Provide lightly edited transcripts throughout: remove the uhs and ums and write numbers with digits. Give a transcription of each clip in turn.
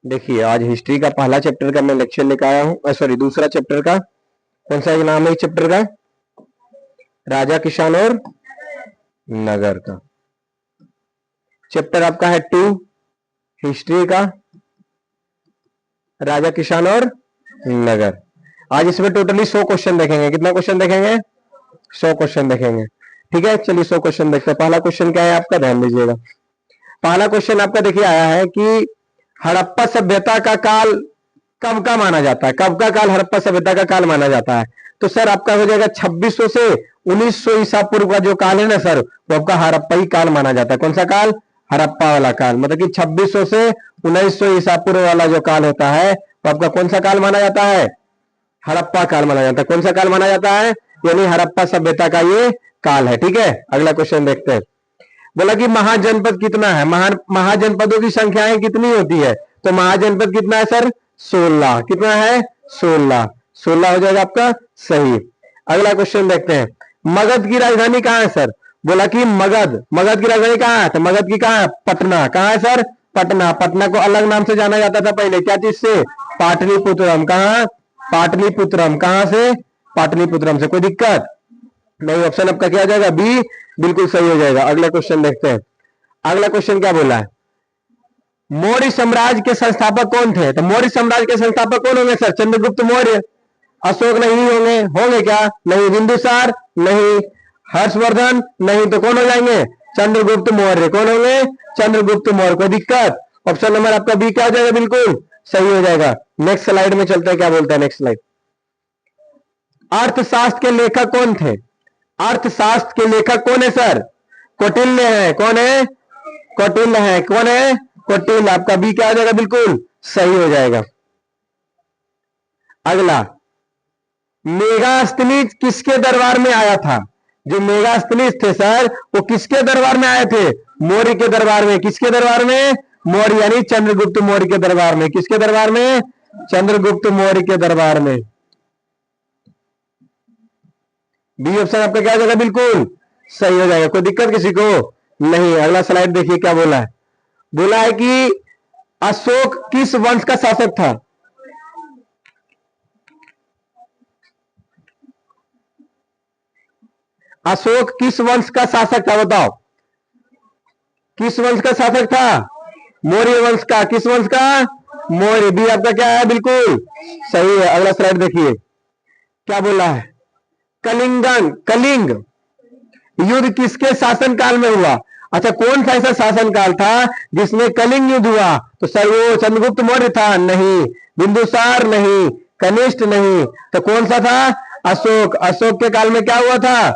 देखिए आज हिस्ट्री का पहला चैप्टर का मैं लेक्चर लेकर आया हूँ, सॉरी दूसरा चैप्टर का। कौन सा नाम है इस चैप्टर का? राजा किसान और नगर का। चैप्टर आपका है 2 हिस्ट्री का, राजा किसान और नगर। आज इसमें टोटली 100 क्वेश्चन देखेंगे। कितना क्वेश्चन देखेंगे? 100 क्वेश्चन देखेंगे। ठीक है, चलिए 100 क्वेश्चन देखते हैं। पहला क्वेश्चन क्या है आपका, ध्यान दीजिएगा। पहला क्वेश्चन आपका देखिए आया है कि हड़प्पा सभ्यता का काल कब का माना जाता है? कब का काल हड़प्पा सभ्यता का काल माना जाता है? तो सर आपका हो जाएगा 2600 से 1900 ईसा पूर्व का जो काल है ना सर, वो आपका हड़प्पा ही काल माना जाता है। कौन सा काल? हड़प्पा वाला काल। मतलब कि 2600 से 1900 ईसा पूर्व वाला जो काल होता है वो आपका कौन सा काल माना जाता है? हड़प्पा काल माना जाता है। कौन सा काल माना जाता है? यानी हड़प्पा सभ्यता का ये काल है। ठीक है, अगला क्वेश्चन देखते हैं। बोला कि महाजनपद कितना है? महाजनपदों की संख्याएं कितनी होती है? तो महाजनपद कितना है सर? 16। कितना है? 16। 16 हो जाएगा आपका सही। अगला क्वेश्चन देखते हैं। मगध की राजधानी कहां है सर? बोला कि मगध की राजधानी कहां है? तो मगध की कहां है? पटना। कहां है सर? पटना। पटना को अलग नाम से जाना जाता था पहले, क्या चीज से? पाटलिपुत्रम। कहां? पाटलिपुत्रम। कहां से? पाटलिपुत्रम से। कोई दिक्कत नहीं? ऑप्शन आपका क्या हो जाएगा? बी बिल्कुल सही हो जाएगा। अगला क्वेश्चन देखते हैं। अगला क्वेश्चन क्या बोला है? मौर्य साम्राज्य के संस्थापक कौन थे? तो मौर्य साम्राज्य के संस्थापक कौन होंगे सर? चंद्रगुप्त मौर्य। अशोक नहीं होंगे? होंगे क्या? नहीं। बिंदुसार नहीं। हर्षवर्धन नहीं। तो कौन हो जाएंगे? चंद्रगुप्त मौर्य। कौन होंगे? चंद्रगुप्त मौर्य। कोई दिक्कत? ऑप्शन नंबर आपका बी क्या हो जाएगा? बिल्कुल सही हो जाएगा। नेक्स्ट स्लाइड में चलते हैं, क्या बोलता है नेक्स्ट स्लाइड। अर्थशास्त्र के लेखक कौन थे? अर्थशास्त्र के लेखक कौन है सर? कौटिल्य है। कौन है? कौटिल्य है। कौन है? कौटिल्य। आपका बी क्या हो जाएगा? बिल्कुल सही हो जाएगा। अगला, मेगास्थनीज किसके दरबार में आया था? जो मेगास्थनीज थे सर वो किसके दरबार में आए थे? मौर्य के दरबार में। किसके दरबार में? मौर्य यानी चंद्रगुप्त मौर्य के दरबार में। किसके दरबार में? चंद्रगुप्त मौर्य के दरबार में। बी ऑप्शन आपका क्या हो जाएगा? बिल्कुल सही हो जाएगा। कोई दिक्कत किसी को नहीं? अगला स्लाइड देखिए क्या बोला है। बोला है कि अशोक किस वंश का शासक था? अशोक किस वंश का शासक था? बताओ, किस वंश का शासक था? मौर्य वंश का। किस वंश का? मौर्य। बी आपका क्या है? बिल्कुल सही है। अगला स्लाइड देखिए क्या बोला है। कलिंग युद्ध किसके शासन काल में हुआ? अच्छा, कौन सा ऐसा शासन काल था जिसमें कलिंग युद्ध हुआ? तो सर वो चंद्रगुप्त मौर्य था? नहीं। बिंदुसार नहीं। कनिष्ठ नहीं। तो कौन सा था? अशोक। अशोक के काल में क्या हुआ था?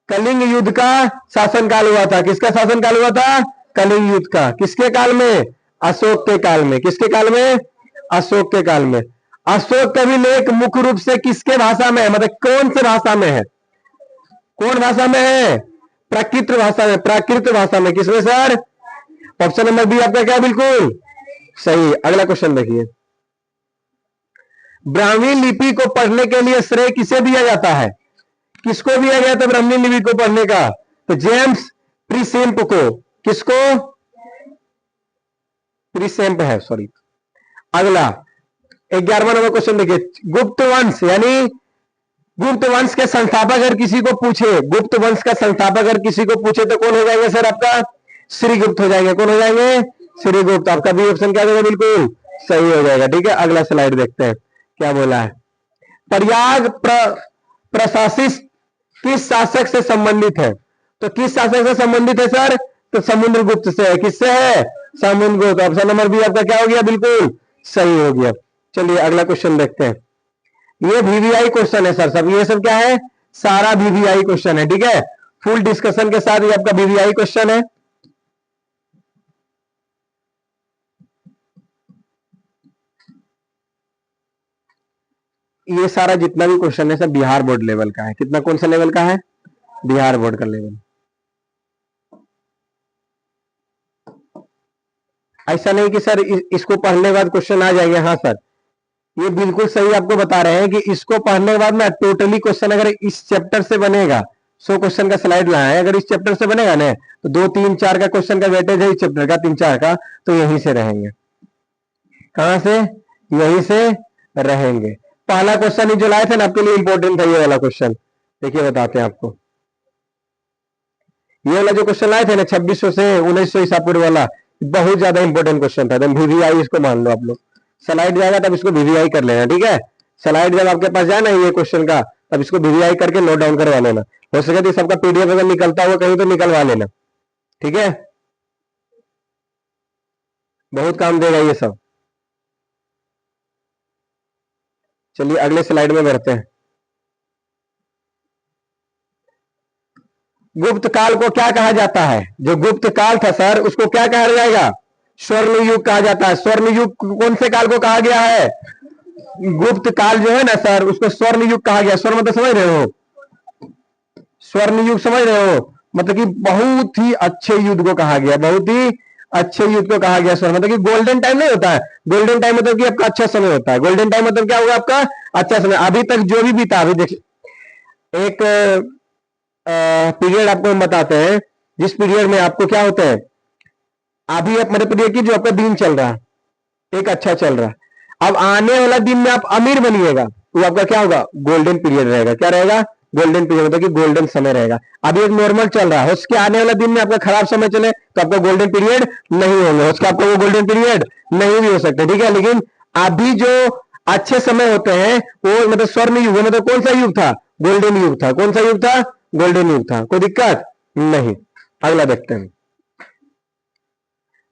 कलिंग युद्ध का शासन काल हुआ था। किसका शासन काल हुआ था? कलिंग युद्ध का। किसके काल में? अशोक के काल में। किसके काल में? अशोक के काल में। अशोक का भी लेख मुख्य रूप से किसके भाषा में है? मतलब कौन से भाषा में है? कौन भाषा में है? प्राकृत भाषा में। प्राकृत भाषा में। किसमें सर? ऑप्शन नंबर बी आपका क्या? बिल्कुल सही। अगला क्वेश्चन देखिए। ब्राह्मी लिपि को पढ़ने के लिए श्रेय किसे दिया जाता है? किसको दिया गया था ब्राह्मी लिपि को पढ़ने का? तो जेम्स प्रीसेम्प को। किसको? प्रीसेम्प है, सॉरी। अगला 11वां नंबर क्वेश्चन देखिए। गुप्त वंश यानी गुप्त वंश के संस्थापक अगर किसी को पूछे, गुप्त वंश का संस्थापक अगर किसी को पूछे तो कौन हो जाएंगे सर? आपका श्रीगुप्त हो जाएंगे। कौन हो जाएंगे? श्रीगुप्त। आपका बी ऑप्शन क्या होगा? बिल्कुल सही हो जाएगा। ठीक है, अगला स्लाइड देखते हैं क्या बोला है। प्रयाग प्रशासित किस शासक से संबंधित है? तो किस शासक से संबंधित है सर? तो समुद्रगुप्त से है। किससे है? समुद्रगुप्त। ऑप्शन नंबर बी आपका क्या हो गया? बिल्कुल सही हो गया। चलिए अगला क्वेश्चन देखते हैं। ये वीवीआई क्वेश्चन है सर सब। ये सब क्या है? सारा वीवीआई क्वेश्चन है। ठीक है, फुल डिस्कशन के साथ ये आपका वीवीआई क्वेश्चन है। ये सारा जितना भी क्वेश्चन है सब बिहार बोर्ड लेवल का है। कितना? कौन सा लेवल का है? बिहार बोर्ड का लेवल। ऐसा नहीं कि सर इसको पढ़ने के बाद क्वेश्चन आ जाएंगे। हाँ सर, ये बिल्कुल सही आपको बता रहे हैं कि इसको पढ़ने के बाद ना टोटली क्वेश्चन अगर इस चैप्टर से बनेगा, 100 क्वेश्चन का स्लाइड लाया है, अगर इस चैप्टर से बनेगा ना तो 2 3 4 का क्वेश्चन का वेटेज है इस चैप्टर का, 3 4 का, तो यहीं से रहेंगे। कहां से? यहीं से रहेंगे। पहला क्वेश्चन ही जो लाए थे ना आपके लिए इंपॉर्टेंट था ये वाला क्वेश्चन। देखिए बताते हैं आपको, ये वाला जो क्वेश्चन लाए थे ना 2600 से 1900 ईसा पूर्व वाला, बहुत ज्यादा इंपॉर्टेंट क्वेश्चन था। एकदम वीवीआई इसको मान लो आप लोग। स्लाइड जाएगा तब इसको वीवीआई कर लेना, ठीक है। स्लाइड जब आपके पास जाए ना ये क्वेश्चन का, तब इसको वीवीआई करके नोट डाउन करवा लेना। हो सके तो सबका पीडीएफ अगर निकलता हुआ कहीं तो निकलवा लेना, ठीक है। बहुत काम देगा ये सब। चलिए अगले स्लाइड में बढ़ते हैं। गुप्त काल को क्या कहा जाता है? जो गुप्त काल था सर उसको क्या कहा जाएगा? स्वर्ण युग कहा जाता है। स्वर्ण युग कौन से काल को कहा गया है? गुप्त काल जो है ना सर उसको स्वर्ण युग कहा गया। स्वर्ण मतलब समझ रहे हो? स्वर्ण युग समझ रहे हो? मतलब कि बहुत ही अच्छे युद्ध को कहा गया, बहुत ही अच्छे युद्ध को कहा गया स्वर्ण। मतलब कि गोल्डन टाइम नहीं होता है, गोल्डन टाइम मतलब कि आपका अच्छा समय होता है। गोल्डन टाइम मतलब क्या होगा आपका? अच्छा समय। अभी तक जो भी बीता, अभी देखिए एक पीरियड आपको हम बताते हैं जिस पीरियड में आपको क्या होता है, अभी आप मतलब पीरियड की जो आपका दिन चल रहा है एक अच्छा चल रहा है। अब आने वाला दिन में आप अमीर बनिएगा, वो आपका क्या होगा? गोल्डन पीरियड रहेगा। क्या रहेगा? गोल्डन पीरियड, मतलब कि गोल्डन समय रहेगा। अभी एक नॉर्मल चल रहा है, उसके आने वाला दिन में आपका खराब समय चले तो आपका गोल्डन पीरियड नहीं होंगे, उसका आपका वो गोल्डन पीरियड नहीं भी हो सकते, ठीक है। लेकिन अभी जो अच्छे समय होते हैं वो मतलब स्वर्ण युग, मतलब कौन सा युग था? गोल्डन युग था। कौन सा युग था? गोल्डन युग था। कोई दिक्कत नहीं। अगला देखते हैं।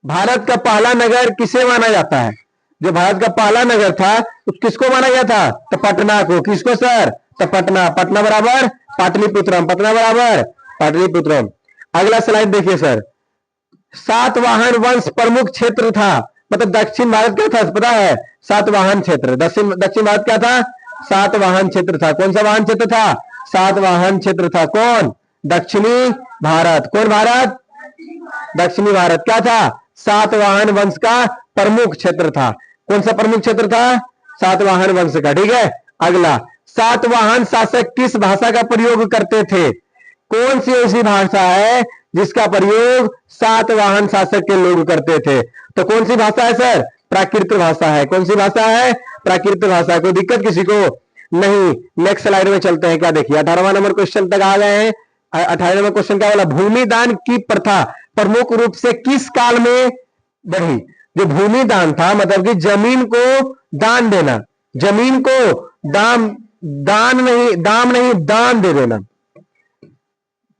भारत का पहला नगर किसे माना जाता है? जो भारत का पहला नगर था किसको माना गया था? तो पटना को। किसको सर? तो पटना। पटना बराबर पाटलिपुत्रम। पटना बराबर पाटलिपुत्रम। अगला स्लाइड देखिए सर। सातवाहन वंश प्रमुख क्षेत्र था, मतलब दक्षिण भारत क्या था पता है? सातवाहन क्षेत्र। दक्षिण दक्षिण भारत क्या था? सातवाहन क्षेत्र था। कौन सा वाहन क्षेत्र था? सातवाहन क्षेत्र था। कौन? दक्षिणी भारत। कौन भारत? दक्षिणी भारत क्या था? सातवाहन वंश का प्रमुख क्षेत्र था। कौन सा प्रमुख क्षेत्र था? सातवाहन वंश का, ठीक है। अगला, सातवाहन शासक किस भाषा का प्रयोग करते थे? कौन सी ऐसी भाषा है जिसका प्रयोग सातवाहन शासक के लोग करते थे? तो कौन सी भाषा है सर? प्राकृत भाषा है। कौन सी भाषा है? प्राकृत भाषा। कोई दिक्कत किसी को नहीं। नेक्स्ट स्लाइड में चलते हैं। क्या देखिए 18वां नंबर क्वेश्चन तक आ गए हैं। 18वां नंबर क्वेश्चन क्या बोला? भूमि दान की प्रथा प्रमुख रूप से किस काल में बढ़ी? जो भूमि दान था मतलब कि जमीन को दान देना, जमीन को दाम दाम नहीं दान दे देना।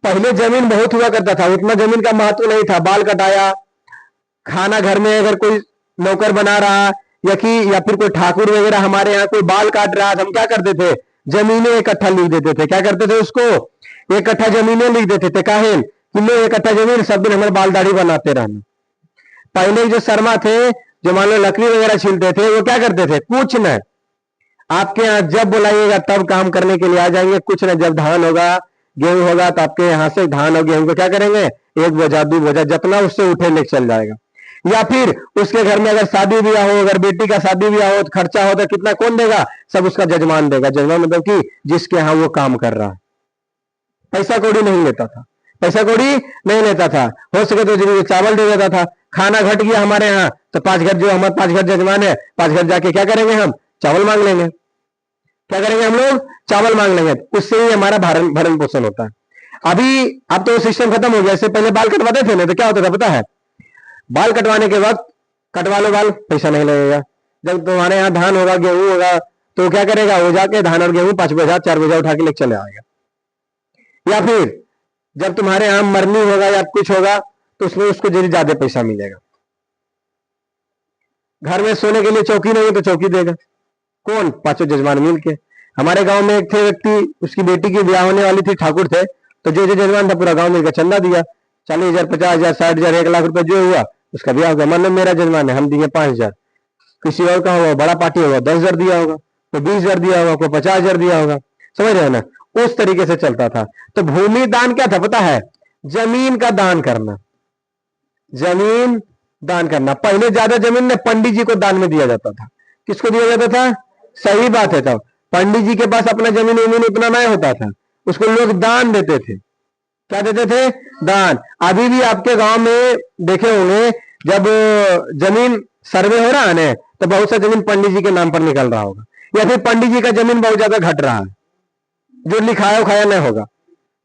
पहले जमीन बहुत हुआ करता था, उतना जमीन का महत्व नहीं था। बाल कटाया, खाना घर में अगर कोई नौकर बना रहा या फिर कोई ठाकुर वगैरह हमारे यहाँ कोई बाल काट रहा, हम क्या करते थे? जमीनें इकट्ठा लिख देते थे। क्या करते थे? उसको इकट्ठा जमीनें लिख देते थे। काहे कि लो इकट्ठा जमीन, सब दिन हमारे बाल दाढ़ी बनाते रहना। पहले जो शर्मा थे जो मान लो लकड़ी वगैरह छीलते थे, वो क्या करते थे? कुछ न, आपके यहाँ जब बुलाइएगा तब काम करने के लिए आ जाएंगे। कुछ न, जब धान होगा गेहूं होगा तो आपके यहाँ से धान और गेहूं को क्या करेंगे? एक बोझा दो बोझा जितना उससे उठे लेके चल जाएगा। या फिर उसके घर में अगर शादी ब्याह हो, अगर बेटी का शादी ब्याह हो तो खर्चा हो तो कितना कौन देगा? सब उसका जजमान देगा। जजमान मतलब कि जिसके यहाँ वो काम कर रहा है। पैसा कौड़ी नहीं लेता था, पैसा कौड़ी नहीं लेता था। हो सके तो चावल दे देता था। खाना घट गया हमारे यहाँ तो 5 घर, जो हमारे 5 घर जजमान है, 5 घर जाके क्या करेंगे? हम चावल मांग लेंगे। क्या करेंगे हम लोग? चावल मांग लेंगे। उससे ही हमारा भरण पोषण होता है। अभी अब तो सिस्टम खत्म हो गया। इससे पहले बाल कटवाते थे ना तो क्या होता था पता है? बाल कटवाने के वक्त कटवा लो बाल, पैसा नहीं लगेगा। जब तुम्हारे यहाँ धान होगा गेहूं होगा तो क्या करेगा? वो जाके धान और गेहूं 5 बोझा 4 बोझा उठा के लेके चले आएगा। या फिर जब तुम्हारे यहाँ मरनी होगा या कुछ होगा तो उसमें उसको ज्यादा पैसा मिलेगा। घर में सोने के लिए चौकी नहीं है तो चौकी देगा। कौन? 5 जजमान मिल के। हमारे गांव में एक थे व्यक्ति, उसकी बेटी की ब्याह होने वाली थी, ठाकुर थे, तो जो जजमान था पूरा गांव मिलकर चंदा दिया। 40,000 50,000 60,000 1 लाख रुपए जो हुआ उसका ब्याह होगा। मान लो मेरा जजमान है, हम दिए 5,000। किसी और का होगा, बड़ा पार्टी होगा, 10,000 दिया होगा, कोई 20,000 दिया होगा, कोई 50,000 दिया होगा। समझ रहे हो ना? उस तरीके से चलता था। तो भूमि दान क्या था पता है? जमीन का दान करना, जमीन दान करना। पहले ज्यादा जमीन ने पंडित जी को दान में दिया जाता था। किसको दिया जाता था? सही बात है। तब पंडित जी के पास अपना जमीन वमीन इतना नहीं होता था, उसको लोग दान देते थे। क्या देते थे? दान। अभी भी आपके गांव में देखे होंगे जब जमीन सर्वे हो रहा है ना तो बहुत सा जमीन पंडित जी के नाम पर निकल रहा होगा, या फिर पंडित जी का जमीन बहुत ज्यादा घट रहा है, जो लिखाया उखाया नहीं होगा,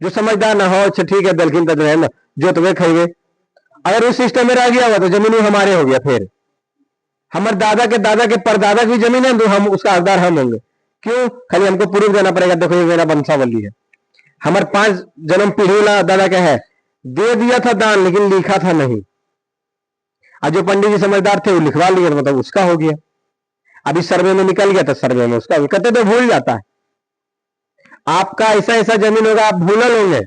जो समझदार ना हो, अच्छा ठीक है दलखिन तो है ना, जो तुम्हें खाइए। अगर उस सिस्टम में रह गया हुआ तो जमीन हमारे हो गया, फिर हमारे दादा के परदादा की जमीन है तो हम उसका हकदार हम होंगे। क्यों? खाली हमको प्रूफ देना पड़ेगा, देखो ये मेरा वंशावली है, हमारे 5 जन्म पीढ़ी वाला दादा क्या है, दे दिया था दान लेकिन लिखा था नहीं। आज जो पंडित जी समझदार थे वो लिखवा लिए, मतलब उसका हो गया। अभी सर्वे में निकल गया तो सर्वे में उसका, कहते तो भूल जाता है। आपका ऐसा ऐसा जमीन होगा, आप भूल होंगे,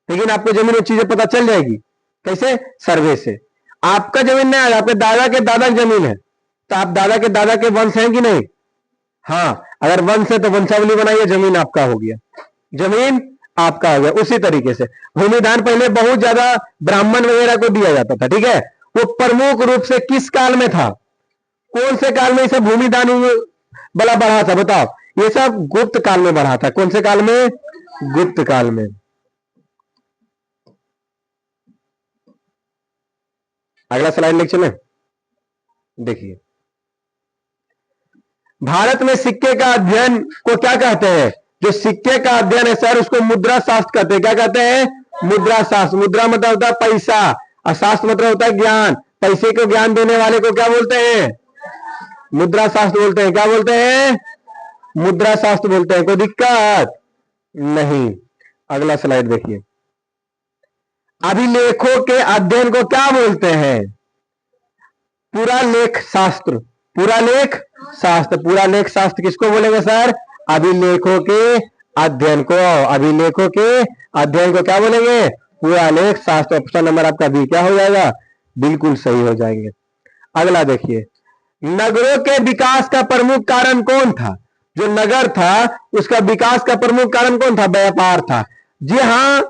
लेकिन आपको जमीन और चीजें पता चल जाएगी। कैसे? सर्वे से। आपका जमीन नहीं आएगा, आपके दादा के दादा की जमीन है, तो आप दादा के दादा के वंश हैं कि नहीं? हाँ, अगर वंश है तो वंशावली बनाइए, जमीन आपका हो गया, जमीन आपका हो गया। उसी तरीके से भूमिदान पहले बहुत ज्यादा ब्राह्मण वगैरह को दिया जाता था, ठीक है। वो प्रमुख रूप से किस काल में था, कौन से काल में इसे भूमिदान बड़ा बढ़ा था? बताओ। ये सब गुप्त काल में बढ़ा था। कौन से काल में? गुप्त काल में। अगला स्लाइड लेके चले, देखिए भारत में सिक्के का अध्ययन को क्या कहते हैं? जो सिक्के का अध्ययन है सर, उसको मुद्रा शास्त्र कहते हैं। क्या कहते हैं? मुद्रा शास्त्र। मुद्रा मतलब होता है पैसा, और शास्त्र मतलब होता है ज्ञान। पैसे को ज्ञान देने वाले को क्या बोलते हैं? मुद्रा शास्त्र बोलते हैं। क्या बोलते हैं? मुद्रा शास्त्र बोलते हैं। कोई दिक्कत नहीं। अगला स्लाइड देखिए, अभिलेखों के अध्ययन को क्या बोलते हैं? पुरालेख शास्त्र। पुरालेख शास्त्र। पुरालेख शास्त्र किसको बोलेंगे सर? अभिलेखों के अध्ययन को। अभिलेखों के अध्ययन को क्या बोलेंगे? पुरालेख शास्त्र। ऑप्शन नंबर आपका बी क्या हो जाएगा? बिल्कुल सही हो जाएंगे। अगला देखिए, नगरों के विकास का प्रमुख कारण कौन था? जो नगर था उसका विकास का प्रमुख कारण कौन था? व्यापार था। जी हाँ,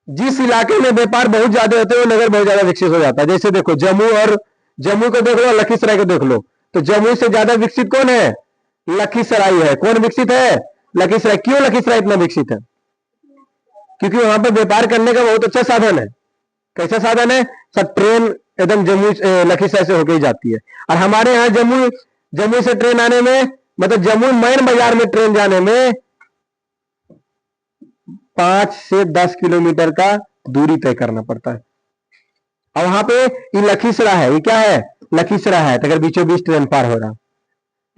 जिस इलाके में व्यापार बहुत ज्यादा होते हैं वो नगर बहुत ज्यादा विकसित हो जाता है। जैसे देखो जम्मू को देख लो, लखीसराय को देख लो, तो जम्मू से ज्यादा विकसित कौन है? लखीसराय है। कौन विकसित है? लखीसराय। क्यों लखीसराय इतना विकसित है? क्योंकि वहां पर व्यापार करने का बहुत अच्छा साधन है। कैसा साधन है? सब ट्रेन एकदम जम्मू लखीसराय से होकर ही जाती है। और हमारे यहाँ जम्मू से ट्रेन आने में, मतलब जम्मू मेन बाजार में ट्रेन जाने में 5 से 10 किलोमीटर का दूरी तय करना पड़ता है। और वहां पे ये लखीसराय है। ये क्या है? लखीसराय है। तो अगर बीचों बीच ट्रेन पार हो रहा,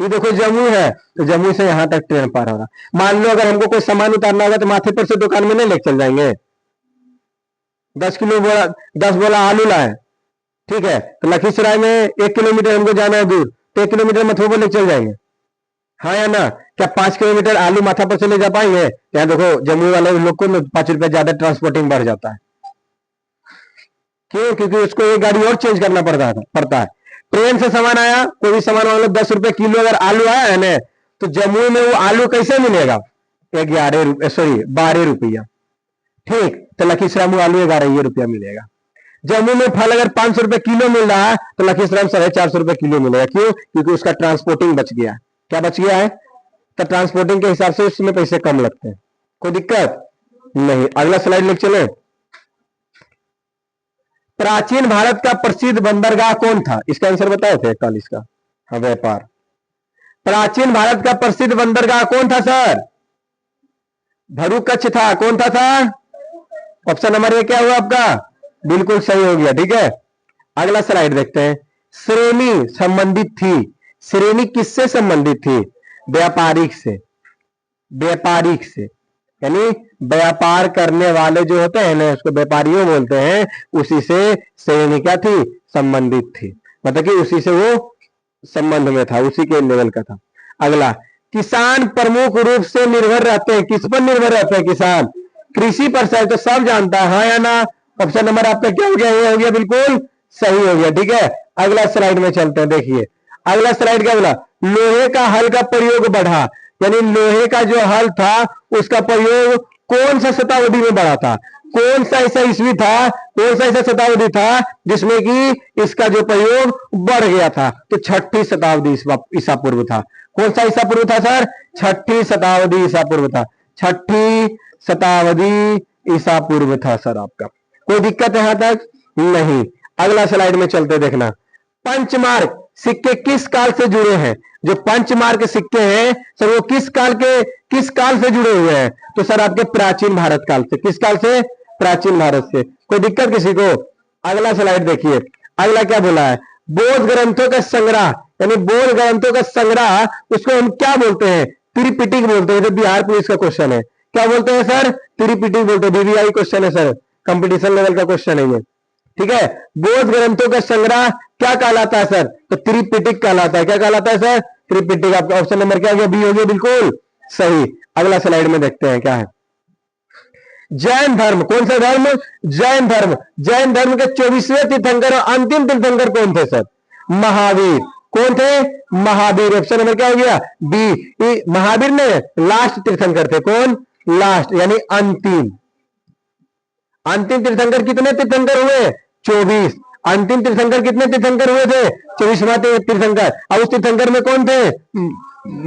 ये देखो जम्मू है, तो जम्मू से यहां तक ट्रेन पार हो रहा। मान लो अगर हमको कोई सामान उतारना होगा तो माथे पर से दुकान में नहीं लेके चल जाएंगे। 10 बोला आलू लाए, ठीक है, तो लखीसराय में 1 किलोमीटर हमको जाना है दूर, तो 1 किलोमीटर मथुआ पर लेके चल जाएंगे, हाँ या ना? क्या 5 किलोमीटर आलू माथा पर से ले जा पाएंगे? यहाँ देखो जम्मू वाले लोग को 5 रुपया ज्यादा ट्रांसपोर्टिंग बढ़ जाता है। क्यों? क्योंकि उसको एक गाड़ी और चेंज करना पड़ता है। ट्रेन से सामान आया, कोई भी सामान मान लो 10 रुपए किलो अगर आलू आया है ना, तो जम्मू में वो आलू कैसे मिलेगा? 12 रुपया, ठीक। तो लखीसराय में आलू 11 रुपया मिलेगा। जम्मू में फल अगर 500 रुपए किलो मिल रहा है तो लखीसराय में 450 रुपए किलो मिलेगा। क्यों? क्योंकि उसका ट्रांसपोर्टिंग बच गया। क्या बच गया है? तो ट्रांसपोर्टिंग के हिसाब से उसमें पैसे कम लगते हैं। कोई दिक्कत नहीं। अगला स्लाइड लेके चले, प्राचीन भारत का प्रसिद्ध बंदरगाह कौन था? इसका आंसर बताए थे 41 का। हाँ, व्यापार। प्राचीन भारत का प्रसिद्ध बंदरगाह कौन था सर? भरूकच्छ था। कौन था? ऑप्शन नंबर 1 क्या हुआ आपका? बिल्कुल सही हो गया, ठीक है। अगला स्लाइड देखते हैं, श्रेणी संबंधित थी। श्रेणी किससे संबंधित थी? व्यापारिक से। व्यापारिक से यानी व्यापार करने वाले जो होते हैं ना, उसको व्यापारियों बोलते हैं। उसी से श्रेणी क्या थी? संबंधित थी। मतलब कि उसी से वो संबंध में था, उसी के लेवल का था। अगला, किसान प्रमुख रूप से निर्भर रहते हैं। किस पर निर्भर रहते हैं किसान? कृषि पर। शायद तो सब जानता है, हाँ या ना? ऑप्शन नंबर आपका क्या हो गया? ये हो गया, बिल्कुल सही हो गया, ठीक है। अगला स्लाइड में चलते हैं, देखिए अगला स्लाइड क्या बोला? लोहे का हल का प्रयोग बढ़ा। यानी लोहे का जो हल था उसका प्रयोग कौन सा शताब्दी में बढ़ा था? कौन सा ऐसा ईस्वी था, कौन सा ऐसा शताब्दी था जिसमें कि इसका जो प्रयोग बढ़ गया था? तो 6ठी शताब्दी ईसा पूर्व था। कौन सा ईसा पूर्व था सर? 6ठी शताब्दी ईसा पूर्व था। 6ठी शताब्दी ईसा पूर्व था सर आपका। कोई दिक्कत यहां तक नहीं। अगला स्लाइड में चलते देखना, पंचमार्ग सिक्के किस काल से जुड़े हैं? जो पंचमार्क सिक्के हैं सर वो किस काल से जुड़े हुए हैं? तो सर आपके प्राचीन भारत काल से। किस काल से? प्राचीन भारत से। कोई दिक्कत किसी को? अगला स्लाइड देखिए, अगला क्या बोला है? बौद्ध ग्रंथों का संग्रह, यानी बौद्ध ग्रंथों का संग्रह, उसको हम क्या बोलते हैं? त्रिपिटक बोलते हैं। जो बिहार पुलिस का क्वेश्चन है, क्या बोलते हैं सर? त्रिपिटक बोलते हैं। बीबीआई क्वेश्चन है सर, कंपटीशन लेवल का क्वेश्चन है ये, ठीक है। बौद्ध ग्रंथों का संग्रह क्या कहलाता है सर? तो त्रिपिटक कहलाता है। क्या कहलाता है सर? त्रिपिटक। आपका ऑप्शन नंबर क्या हो गया? बी हो गया, बिल्कुल सही। अगला स्लाइड में देखते हैं क्या है। जैन धर्म, कौन सा धर्म? जैन धर्म। जैन धर्म के 24वें तीर्थंकर और अंतिम तीर्थंकर कौन थे सर? महावीर। कौन थे? महावीर। ऑप्शन नंबर क्या हो गया? बी। महावीर ने लास्ट तीर्थंकर थे। कौन? लास्ट, यानी अंतिम। अंतिम तीर्थंकर कितने तीर्थंकर हुए? 24। अंतिम तीर्थंकर कितने तीर्थंकर हुए थे? 24वां तीर्थंकर। अब उस तीर्थंकर में कौन थे?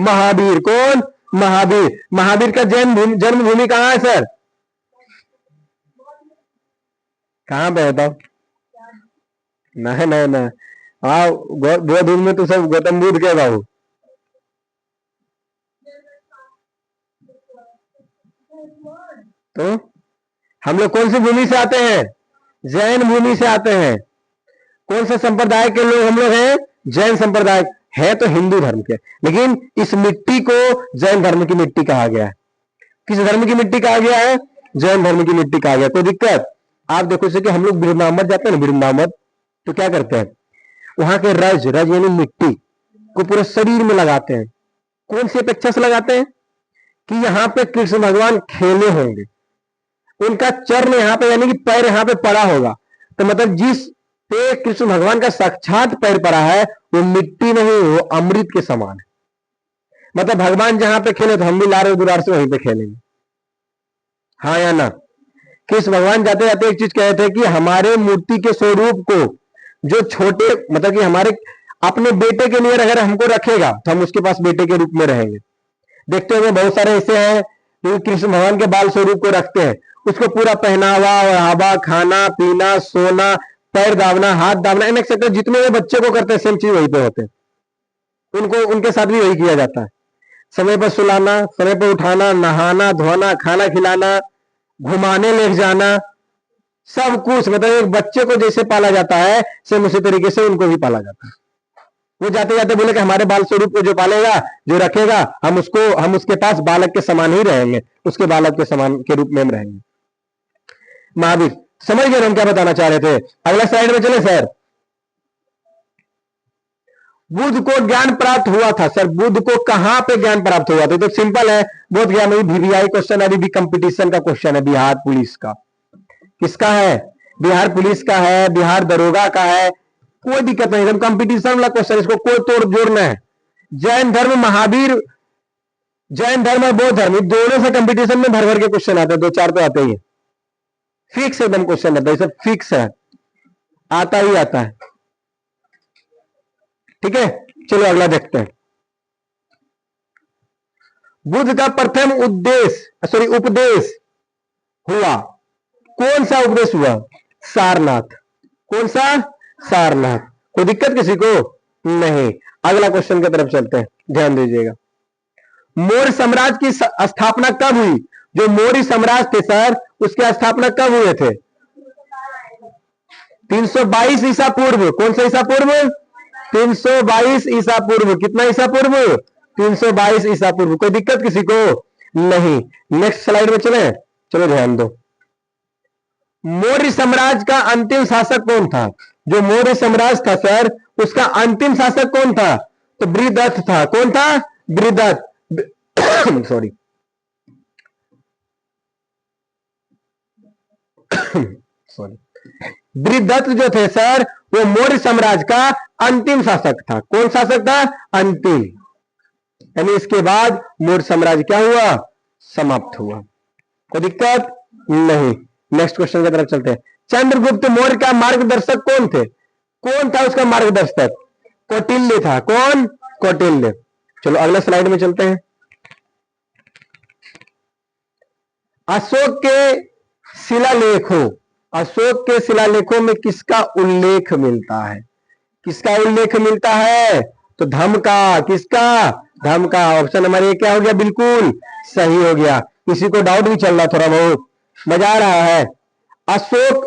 महावीर। कौन? महावीर। महावीर का जन्मभूमि कहां है सर? कहां पे बताओ? नहीं नहीं नहीं, हाँ बौद्ध में तो सब गौतम बुद्ध के बाबू। तो हम लोग कौन सी भूमि से आते हैं? जैन भूमि से आते हैं। कौन सा संप्रदाय के लोग हम लोग हैं? जैन संप्रदाय है, तो हिंदू धर्म के, लेकिन इस मिट्टी को जैन धर्म की मिट्टी कहा गया है। किस धर्म की मिट्टी कहा गया है? जैन धर्म की मिट्टी कहा गया। कोई दिक्कत? आप देखो जैसे कि हम लोग वृंदावन जाते हैं ना, वृंदावन, तो क्या करते हैं? वहां के रज यानी मिट्टी को पूरे शरीर में लगाते हैं। कौन सी अपेक्षा से लगाते हैं? कि यहाँ पे कृष्ण भगवान खेले होंगे, उनका चरण यहाँ पे यानी कि पैर यहाँ पे पड़ा होगा, तो मतलब जिस पे कृष्ण भगवान का साक्षात पैर पड़ा है वो मिट्टी नहीं, वो अमृत के समान है। मतलब भगवान जहां पे खेले तो हम भी लारे दुरार से वहीं पे खेलेंगे, हाँ या ना? कृष्ण भगवान जाते जाते एक चीज कहे थे कि हमारे मूर्ति के स्वरूप को जो छोटे, मतलब कि हमारे अपने बेटे के लिए अगर हमको रखेगा तो हम उसके पास बेटे के रूप में रहेंगे। देखते होंगे बहुत सारे ऐसे हैं जो कृष्ण भगवान के बाल स्वरूप को रखते हैं, उसको पूरा पहनावा, ओढ़ावा, खाना पीना, सोना, पैर दाबना, हाथ दाबना, इन एक्सेट्रा जितने भी बच्चे को करते हैं सेम चीज वहीं पे होते हैं, उनको उनके साथ भी वही किया जाता है। समय पर सुलाना, समय पर उठाना, नहाना धोना, खाना खिलाना, घुमाने ले जाना, सब कुछ, मतलब एक बच्चे को जैसे पाला जाता है सेम उसी तरीके से उनको भी पाला जाता है। वो जाते जाते बोले कि हमारे बाल स्वरूप को जो पालेगा, जो रखेगा, हम उसके पास बालक के समान ही रहेंगे, उसके बालक के समान के रूप में हम रहेंगे। महावीर, समझ गए हम क्या बताना चाह रहे थे? अगला स्लाइड में चले सर। बुद्ध को ज्ञान प्राप्त हुआ था सर, बुद्ध को कहां पे ज्ञान प्राप्त हुआ था? तो सिंपल है, बोध गया में वीवीआई क्वेश्चन, अभी भी कंपटीशन का क्वेश्चन है, बिहार पुलिस का। किसका है? बिहार पुलिस का है, बिहार दरोगा का है, कोई दिक्कत नहीं, एकदम कंपटीशन वाला क्वेश्चन, इसको कोई तोड़ जोड़ना है। जैन धर्म, महावीर, जैन धर्म और बौद्ध धर्म दोनों से कंपटीशन में भर भर के क्वेश्चन आते हैं, 2-4 तो आते ही है, फिक्स एकदम क्वेश्चन आता है, सब फिक्स है, आता ही आता है। ठीक है, चलो अगला देखते हैं। बुद्ध का प्रथम उपदेश हुआ, कौन सा उपदेश हुआ? सारनाथ। कौन सा? सारनाथ। कोई दिक्कत किसी को? नहीं। अगला क्वेश्चन की तरफ चलते हैं, ध्यान दीजिएगा। मौर्य साम्राज्य की स्थापना कब हुई? जो मौर्य साम्राज्य थे सर, उसकी स्थापना कब हुए थे? 322 ईसा पूर्व। कौन सा ईसा पूर्व? 322 ईसा पूर्व। कितना ईसा पूर्व? 322 ईसा पूर्व। कोई दिक्कत किसी को? नहीं। नेक्स्ट स्लाइड में चले, चलो ध्यान दो। मौर्य साम्राज्य का अंतिम शासक कौन था? जो मौर्य साम्राज्य था सर, उसका अंतिम शासक कौन था? तो बृहदत्त था। कौन था? बृहदत्त। सॉरी सॉरी बृहदत्त जो थे सर, वो मौर्य साम्राज्य का अंतिम शासक था। कौन शासक था? अंतिम, यानी इसके बाद मौर्य साम्राज्य क्या हुआ? समाप्त हुआ। कोई दिक्कत नहीं। नेक्स्ट क्वेश्चन की तरफ चलते हैं। चंद्रगुप्त मौर्य का मार्गदर्शक कौन थे? कौन था उसका मार्गदर्शक? कौटिल्य था। कौन? कौटिल्य। चलो अगला स्लाइड में चलते हैं। अशोक के शिलालेखों में किसका उल्लेख मिलता है? किसका उल्लेख मिलता है? तो धम का। किसका? धम का। ऑप्शन नंबर ए क्या हो गया? बिल्कुल सही हो गया। किसी को डाउट भी चल रहा थोड़ा बहुत? मजा आ रहा है? अशोक,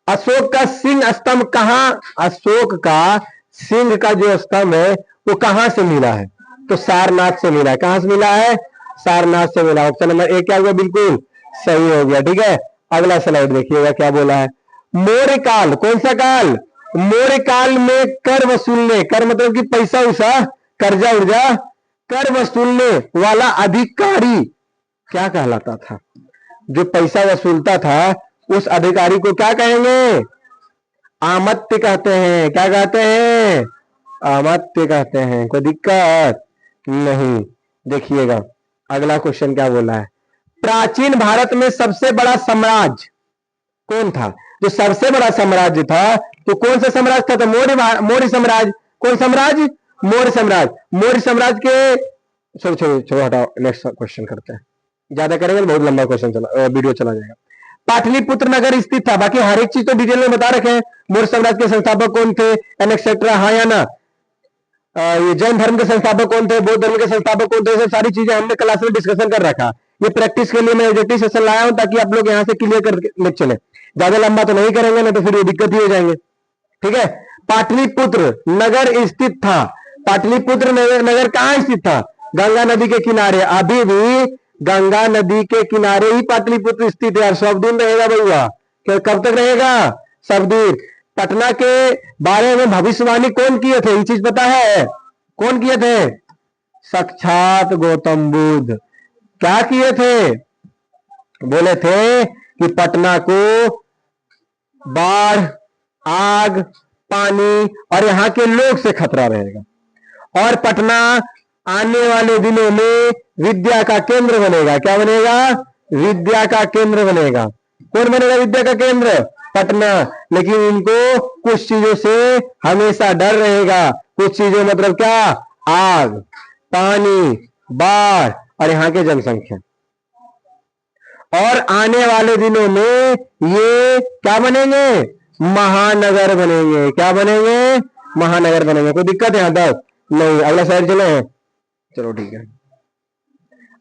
अशोक का सिंह स्तंभ कहां, अशोक का सिंह का जो स्तंभ है वो कहां से मिला है? तो सारनाथ से मिला है। कहां से मिला है? सारनाथ से मिला। ऑप्शन नंबर ए क्या हुआ? बिल्कुल सही हो गया। ठीक है, अगला स्लाइड देखिएगा क्या बोला है। मौर्य काल, कौन सा काल? मौर्य काल में कर वसूलने, कर मतलब कि पैसा उसा, कर्जा उर्जा, कर वसूलने वाला अधिकारी क्या कहलाता था? जो पैसा वसूलता था उस अधिकारी को क्या कहेंगे? आमत्य कहते हैं। क्या कहते हैं? अमात्य कहते हैं। कोई दिक्कत नहीं। देखिएगा अगला क्वेश्चन क्या बोला है। प्राचीन भारत में सबसे बड़ा साम्राज्य कौन था? जो सबसे बड़ा साम्राज्य था तो कौन सा साम्राज्य था? तो मौर्य साम्राज्य। कौन साम्राज्य? मौर्य साम्राज्य। मौर्य साम्राज्य के, छोड़ो छोड़ो छोड़ो हटाओ, नेक्स्ट क्वेश्चन करते हैं। ज्यादा करेंगे तो बहुत लंबा क्वेश्चन चला, वीडियो चला जाएगा। पाटलिपुत्र नगर स्थित था। बाकी हर एक चीज तो डिटेल में बता रखे हैं। मौर्य साम्राज्य के संस्थापक कौन थे, एटसेट्रा, हाँ या ना? ये जैन धर्म के संस्थापक कौन थे, बौद्ध धर्म के संस्थापक कौन थे, ये सारी चीजें हमने क्लास में डिस्कशन कर रखा। ये प्रैक्टिस के लिए मैं एग्जेक्टिव सेशन लाया हूं ताकि आप लोग यहाँ से क्लियर कर चले। ज्यादा लंबा तो नहीं करेंगे ना, तो फिर ये दिक्कत ही हो जाएंगे। ठीक है, पाटलिपुत्र नगर स्थित था। पाटलिपुत्र नगर कहाँ स्थित था? गंगा नदी के किनारे। अभी भी गंगा नदी के किनारे ही पाटलिपुत्र स्थित है। सब दिन रहेगा भैया। कब तक रहेगा? सब दिन। पटना के बारे में भविष्यवाणी कौन किए थे? ये चीज पता है? कौन किए थे? साक्षात गौतम बुद्ध। क्या किए थे? बोले थे कि पटना को बाढ़, आग, पानी और यहाँ के लोग से खतरा रहेगा, और पटना आने वाले दिनों में विद्या का केंद्र बनेगा। क्या बनेगा? विद्या का केंद्र बनेगा। कौन बनेगा विद्या का केंद्र? पटना। लेकिन इनको कुछ चीजों से हमेशा डर रहेगा। कुछ चीजें मतलब क्या? आग, पानी, बाढ़ और यहाँ के जनसंख्या। और आने वाले दिनों में ये क्या बनेंगे? महानगर बनेंगे। क्या बनेंगे? महानगर बनेंगे। कोई दिक्कत है यहां तक? नहीं। अगला साइड चले। चलो ठीक है।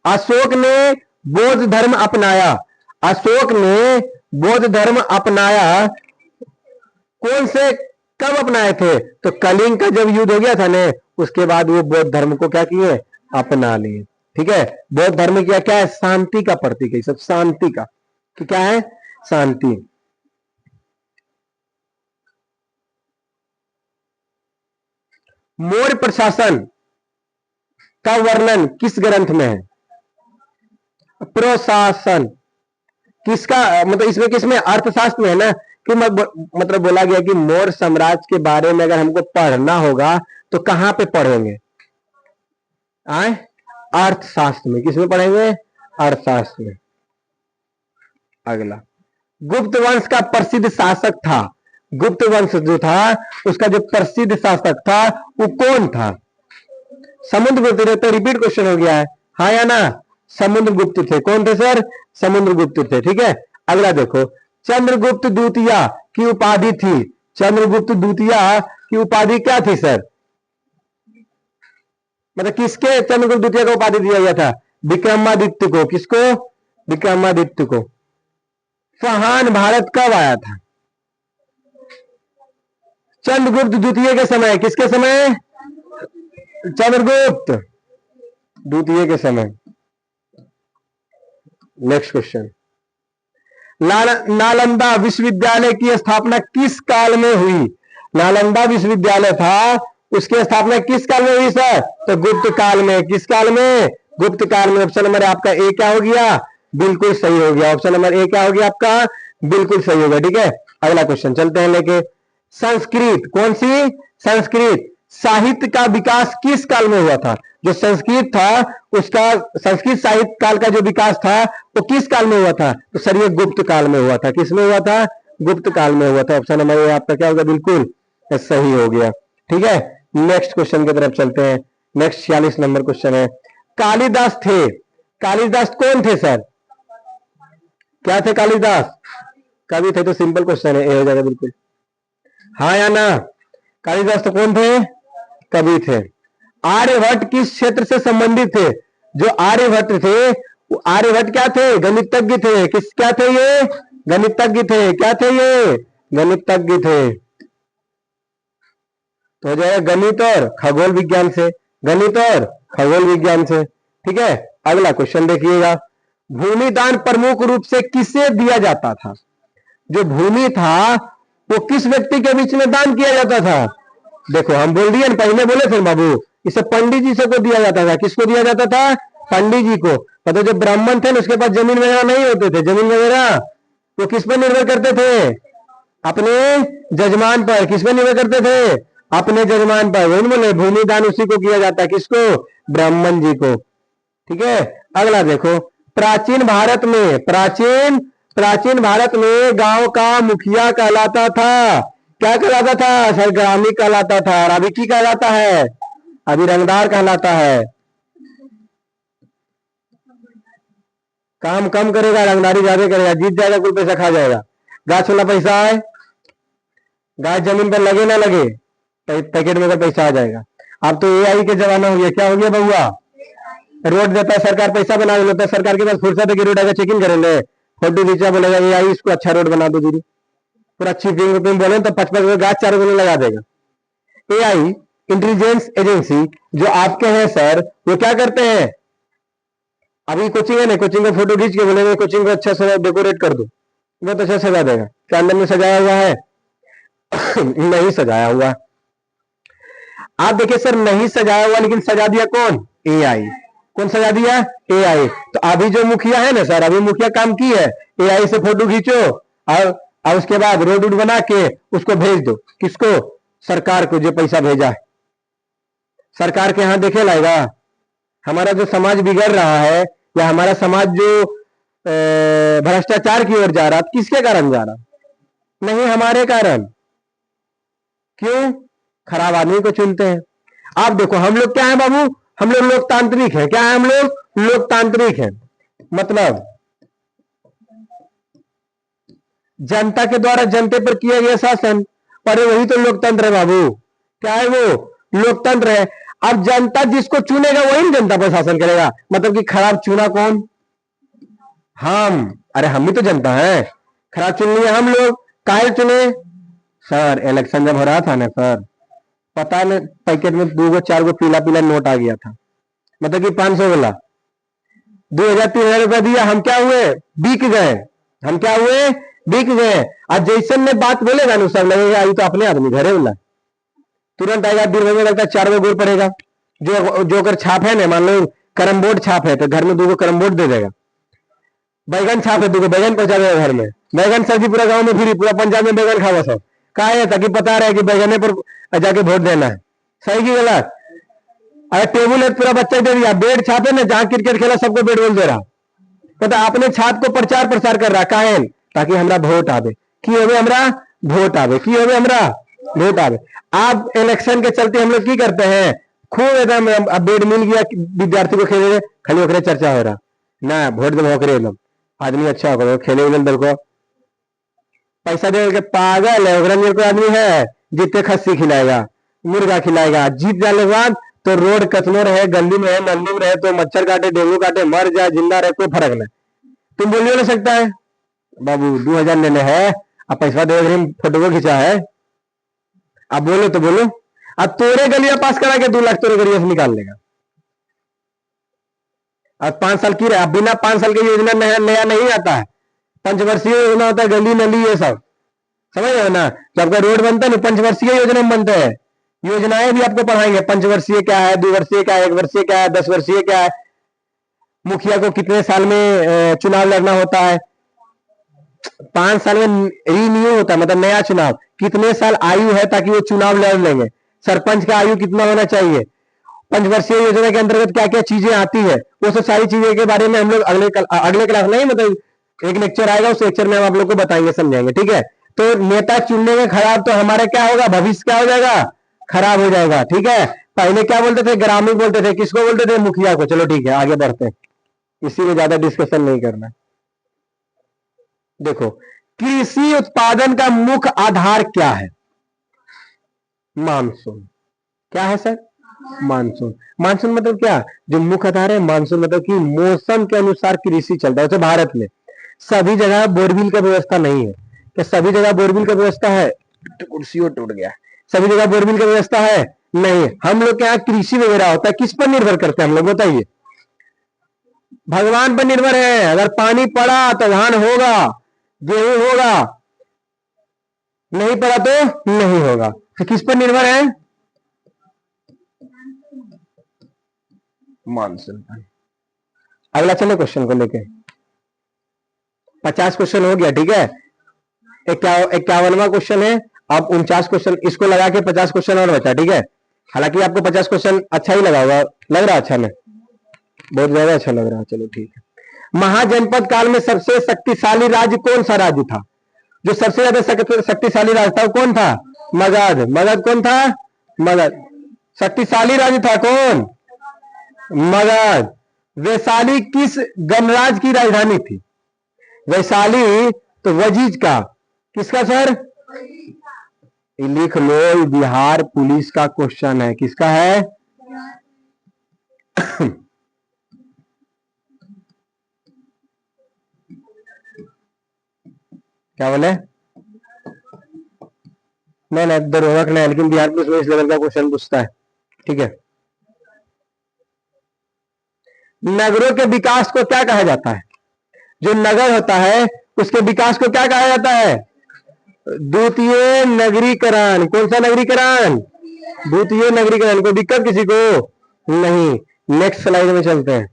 अशोक ने बौद्ध धर्म अपनाया। अशोक ने बौद्ध धर्म अपनाया। कौन से, कब अपनाए थे? तो कलिंग का जब युद्ध हो गया था ना, उसके बाद वो बौद्ध धर्म को क्या किए? अपना लिए। ठीक है, बौद्ध धर्म क्या क्या है? शांति का प्रतीक है सब, शांति का। कि क्या है? शांति। मौर्य प्रशासन का वर्णन किस ग्रंथ में है? प्रशासन। किसका मतलब इसमें, किसमें? अर्थशास्त्र में है ना। कि मतलब बोला गया कि मौर्य साम्राज्य के बारे में अगर हमको पढ़ना होगा तो कहां पे पढ़ेंगे? आए? अर्थशास्त्र में। किसमें पढ़ेंगे? अर्थशास्त्र में। अगला, गुप्त वंश का प्रसिद्ध शासक था। गुप्त वंश जो था उसका जो प्रसिद्ध शासक था वो कौन था? समुद्रगुप्त। तो रिपीट क्वेश्चन हो गया है, हाँ या ना? समुद्रगुप्त थे। कौन थे सर? समुद्रगुप्त थे। ठीक है, अगला देखो। चंद्रगुप्त द्वितीय की उपाधि थी। चंद्रगुप्त द्वितीय की उपाधि क्या थी सर? मतलब किसके चंद्रगुप्त द्वितीय को उपाधि दिया गया था? विक्रमादित्य को। किसको? विक्रमादित्य को। फहान भारत कब आया था? चंद्रगुप्त द्वितीय के समय। किसके समय? चंद्रगुप्त द्वितीय के समय। Next question. नालंदा विश्वविद्यालय की स्थापना किस काल में हुई? नालंदा विश्वविद्यालय था, उसकी स्थापना किस काल में हुई सर? तो गुप्त काल में। किस काल में? गुप्त काल में। ऑप्शन नंबर आपका ए क्या हो गया? बिल्कुल सही हो गया। ऑप्शन नंबर ए क्या हो गया आपका? बिल्कुल सही हो गया। ठीक है, अगला क्वेश्चन चलते हैं लेके। संस्कृत, कौन सी? संस्कृत साहित्य का विकास किस काल में हुआ था? जो संस्कृत था उसका, संस्कृत साहित्य काल का जो विकास था वो किस काल में हुआ था? तो सर ये गुप्त काल में हुआ था। किस में हुआ था? गुप्त काल में हुआ था। ऑप्शन नंबर ए आपका क्या होगा? बिल्कुल सही हो गया। ठीक है, नेक्स्ट क्वेश्चन की तरफ चलते हैं। नेक्स्ट 46 नंबर क्वेश्चन है। कालिदास थे। कालिदास कौन थे सर? क्या थे कालिदास? कवि थे तो सिंपल क्वेश्चन है, ए हो जाएगा बिल्कुल। हाँ या ना? कालिदास तो कौन थे? कवि थे। आर्यभट्ट किस क्षेत्र से संबंधित थे? जो आर्यभट्ट थे, वो आर्यभट्ट क्या थे? गणितज्ञ थे। किस क्या थे ये? गणितज्ञ थे। क्या थे ये? गणितज्ञ थे। तो हो जाएगा गणित और खगोल विज्ञान से, गणित और खगोल विज्ञान से। ठीक है, अगला क्वेश्चन देखिएगा। भूमि दान प्रमुख रूप से किसे दिया जाता था? जो भूमि था वो किस व्यक्ति के बीच में दान किया जाता था? देखो हम बोल दिए ना, पहले बोले थे बाबू, इसे पंडित जी से को दिया जाता था। किसको दिया जाता था? पंडित जी को। तो जो ब्राह्मण थे ना, उसके पास जमीन वगैरह नहीं होते थे, जमीन वगैरह वो किस पर निर्भर करते थे? अपने जजमान पर। किस पर निर्भर करते थे? अपने जजमान पर। वही बोले भूमि दान उसी को किया जाता है। किसको? ब्राह्मण जी को। ठीक है, अगला देखो। प्राचीन भारत में, प्राचीन भारत में गांव का मुखिया कहलाता था। क्या कहलाता था? सर ग्रामीण कहलाता था। और अभी की कहलाता है? अभी रंगदार कहलाता है। काम कम करेगा, रंगदारी ज्यादा करेगा, जीत जाएगा, कुल पैसा खा जाएगा। गाछ वाला पैसा है, गाछ जमीन पर लगे ना लगे, पैकेट में पैसा आ जाएगा। अब तो एआई के जमाना हो गया। क्या हो गया बउआ? रोड देता है सरकार, पैसा बना लेता है सरकार के पास, फुर्सत है कि रोड आएगा चेकिंग करेंगे, फोटो खींचा, बोलेगा एआई इसको अच्छा रोड बना दो दीदी, पूरा चीपिंग विपिंग बोले तो 55 गाछ चारों को लगा देगा। एआई इंटेलिजेंस एजेंसी जो आपके हैं सर, वो क्या करते हैं? अभी कोचिंग है ना, कोचिंग का फोटो खींच के बोलेंगे कोचिंग को अच्छा से डेकोरेट कर दो, बहुत अच्छा सजा देगा। क्या अंदर में सजाया हुआ है? नहीं सजाया हुआ। आप देखिए सर, नहीं सजाया हुआ, लेकिन सजा दिया कौन? एआई। कौन सजा दिया? एआई। तो अभी जो मुखिया है ना सर, अभी मुखिया काम की है, एआई से फोटो खींचो और उसके बाद रोड उड बना के उसको भेज दो। किसको? सरकार को, जो पैसा भेजा है। सरकार के यहां देखे लाएगा? हमारा जो समाज बिगड़ रहा है, या हमारा समाज जो भ्रष्टाचार की ओर जा रहा, किसके कारण जा रहा? नहीं हमारे कारण। क्यों? खराब आदमी को चुनते हैं। आप देखो हम लोग क्या है बाबू? हम लोग लोकतांत्रिक हैं। क्या है हम लोग? लोकतांत्रिक हैं। मतलब जनता के द्वारा जनता पर किया गया शासन, पर वही तो लोकतंत्र है बाबू। क्या है वो? लोकतंत्र है। अब जनता जिसको चुनेगा वही जनता पर शासन करेगा। मतलब कि खराब चुना कौन? हम। अरे हम ही तो जनता है, खराब चुन लिए हम लोग। काहे चुने? सर इलेक्शन जब हो रहा था ना सर, पता नहीं पैकेट में 2 4 पीला पीला नोट आ गया था, मतलब कि 500 वाला 2000 3000 रुपया दिया, हम क्या हुए? बिक गए। हम क्या हुए? बिक गए। आज जैसन ने बात बोलेगा ना, सब लगेगा ये तो अपने आदमी घरे वाला, तुरंत आएगा। दिन भर में लगता है 4 गो गोल पड़ेगा। जो अगर छाप है ना, मान लो करम बोर्ड छाप है तो घर में 2 गो करम बोर्ड दे देगा। बैगन छाप है, 2 गो बैगन पहुंचा देगा घर में। बैगन सब्जी पूरा गांव में फिरी, पूरा पंजाब में बैगन खावा सब। कहा है ताकि पता रहे कि बैगने पर जाके वोट देना है। सही की गलत? अरे टेबल है पूरा बच्चा दे दिया, बेड छापे ना, जहां क्रिकेट खेला सबको बेड बोल दे रहा, पता अपने छाप को प्रचार प्रसार कर रहा। काहे? ताकि हमरा वोट आवे। की होवे हमरा? वोट आवे। की होवे हमरा? वोट आवे। आप इलेक्शन के चलते हम लोग की करते हैं? खूब एकदम अब बेड मिल गया विद्यार्थी को, खेले खाली ओकरे चर्चा हो रहा ना, वोट दे ओकरे एकदम आदमी अच्छा होगा, खेले उधर को पैसा दे के पागल है। ओकरा कोई आदमी है जीते खस्सी खिलाएगा, मुर्गा खिलाएगा, जीत जाने के बाद तो रोड कतनो रहे, गली में है, नली में रहे, तो मच्छर काटे, डेंगू काटे, मर जाए, जिंदा रहे, कोई फर्क नहीं। तुम बोलियो ना सकता है बाबू 2000 लेने हैं, अब पैसा दे फोटो को खींचा है, अब बोलो तो बोलो। अब तोरे गलिया पास करा के 2 लाख तोरे गलिया से निकाल लेगा। अब 5 साल की रहे, बिना 5 साल की योजना नया नहीं आता है। पंचवर्षीय योजना होता है, गली नली ये सब, समझ रहे हो ना? तो आपका रोड बनता है ना, पंचवर्षीय योजना में बनता है। योजनाएं भी आपको पढ़ाएंगे, पंचवर्षीय क्या है, 2 वर्षीय क्या है, 1 वर्षीय क्या है, 10 वर्षीय क्या है, मुखिया को कितने साल में चुनाव लड़ना होता है, 5 साल में रिन्यू होता है, मतलब नया चुनाव, कितने साल आयु है ताकि वो चुनाव लड़ लेंगे, सरपंच का आयु कितना होना चाहिए, पंचवर्षीय योजना के अंतर्गत क्या क्या चीजें आती है, वो सब सारी चीजें के बारे में हम लोग अगले क्लास नहीं, मतलब एक लेक्चर आएगा, उस लेक्चर में हम आप लोग को बताएंगे, समझाएंगे। ठीक है, तो नेता चुनने में खराब तो हमारा क्या होगा? भविष्य क्या हो जाएगा? खराब हो जाएगा। ठीक है, पहले क्या बोलते थे? ग्रामीण बोलते थे। किसको बोलते थे? मुखिया को। चलो ठीक है, आगे बढ़ते हैं, इसी में ज्यादा डिस्कशन नहीं करना। देखो कृषि उत्पादन का मुख्य आधार क्या है? मानसून। क्या है सर? मानसून। मानसून मतलब क्या? जो मुख्य आधार है मानसून, मतलब कि मौसम के अनुसार कृषि चलता है। तो भारत में सभी जगह बोरवेल का व्यवस्था नहीं है। क्या सभी जगह बोरवेल का व्यवस्था है? तो कुर्सी टूट गया। सभी जगह बोरवेल का व्यवस्था है? नहीं। हम लोग के यहाँ कृषि वगैरह होता है, किस पर निर्भर करते हैं हम लोग बताइए? भगवान पर निर्भर है। अगर पानी पड़ा तो धान होगा, गेहूं होगा, नहीं पड़ा तो नहीं होगा। तो किस पर निर्भर है? मानसून पर। अगला चलो क्वेश्चन को लेके। 50 क्वेश्चन हो गया, ठीक है। 51वां क्वेश्चन है। अब 49 क्वेश्चन, इसको लगा के 50 क्वेश्चन और बचा, ठीक है। हालांकि आपको 50 क्वेश्चन अच्छा ही लगा होगा, लग रहा अच्छा में, बहुत ज्यादा अच्छा लग रहा है। चलो ठीक है। महाजनपद काल में सबसे शक्तिशाली राज्य कौन सा राज्य था? जो सबसे ज्यादा शक्तिशाली राज्य था वो कौन था? मगध। मगध कौन था? मगध। शक्तिशाली राज्य था कौन? मगध। वैशाली किस गणराज्य की राजधानी थी? वैशाली तो वजीज का, किसका सर? लिख लो, बिहार पुलिस का क्वेश्चन है। किसका है? क्या बोले? नहीं नहीं, दरोहक नहीं, लेकिन बिहार पुलिस में इस लेवल का क्वेश्चन पूछता है, ठीक है। नगरों के विकास को क्या कहा जाता है? जो नगर होता है उसके विकास को क्या कहा जाता है? द्वितीय नगरीकरण। कौन सा नगरीकरण? द्वितीय नगरीकरण। कोई दिक्कत किसी को? नहीं। नेक्स्ट स्लाइड में चलते हैं।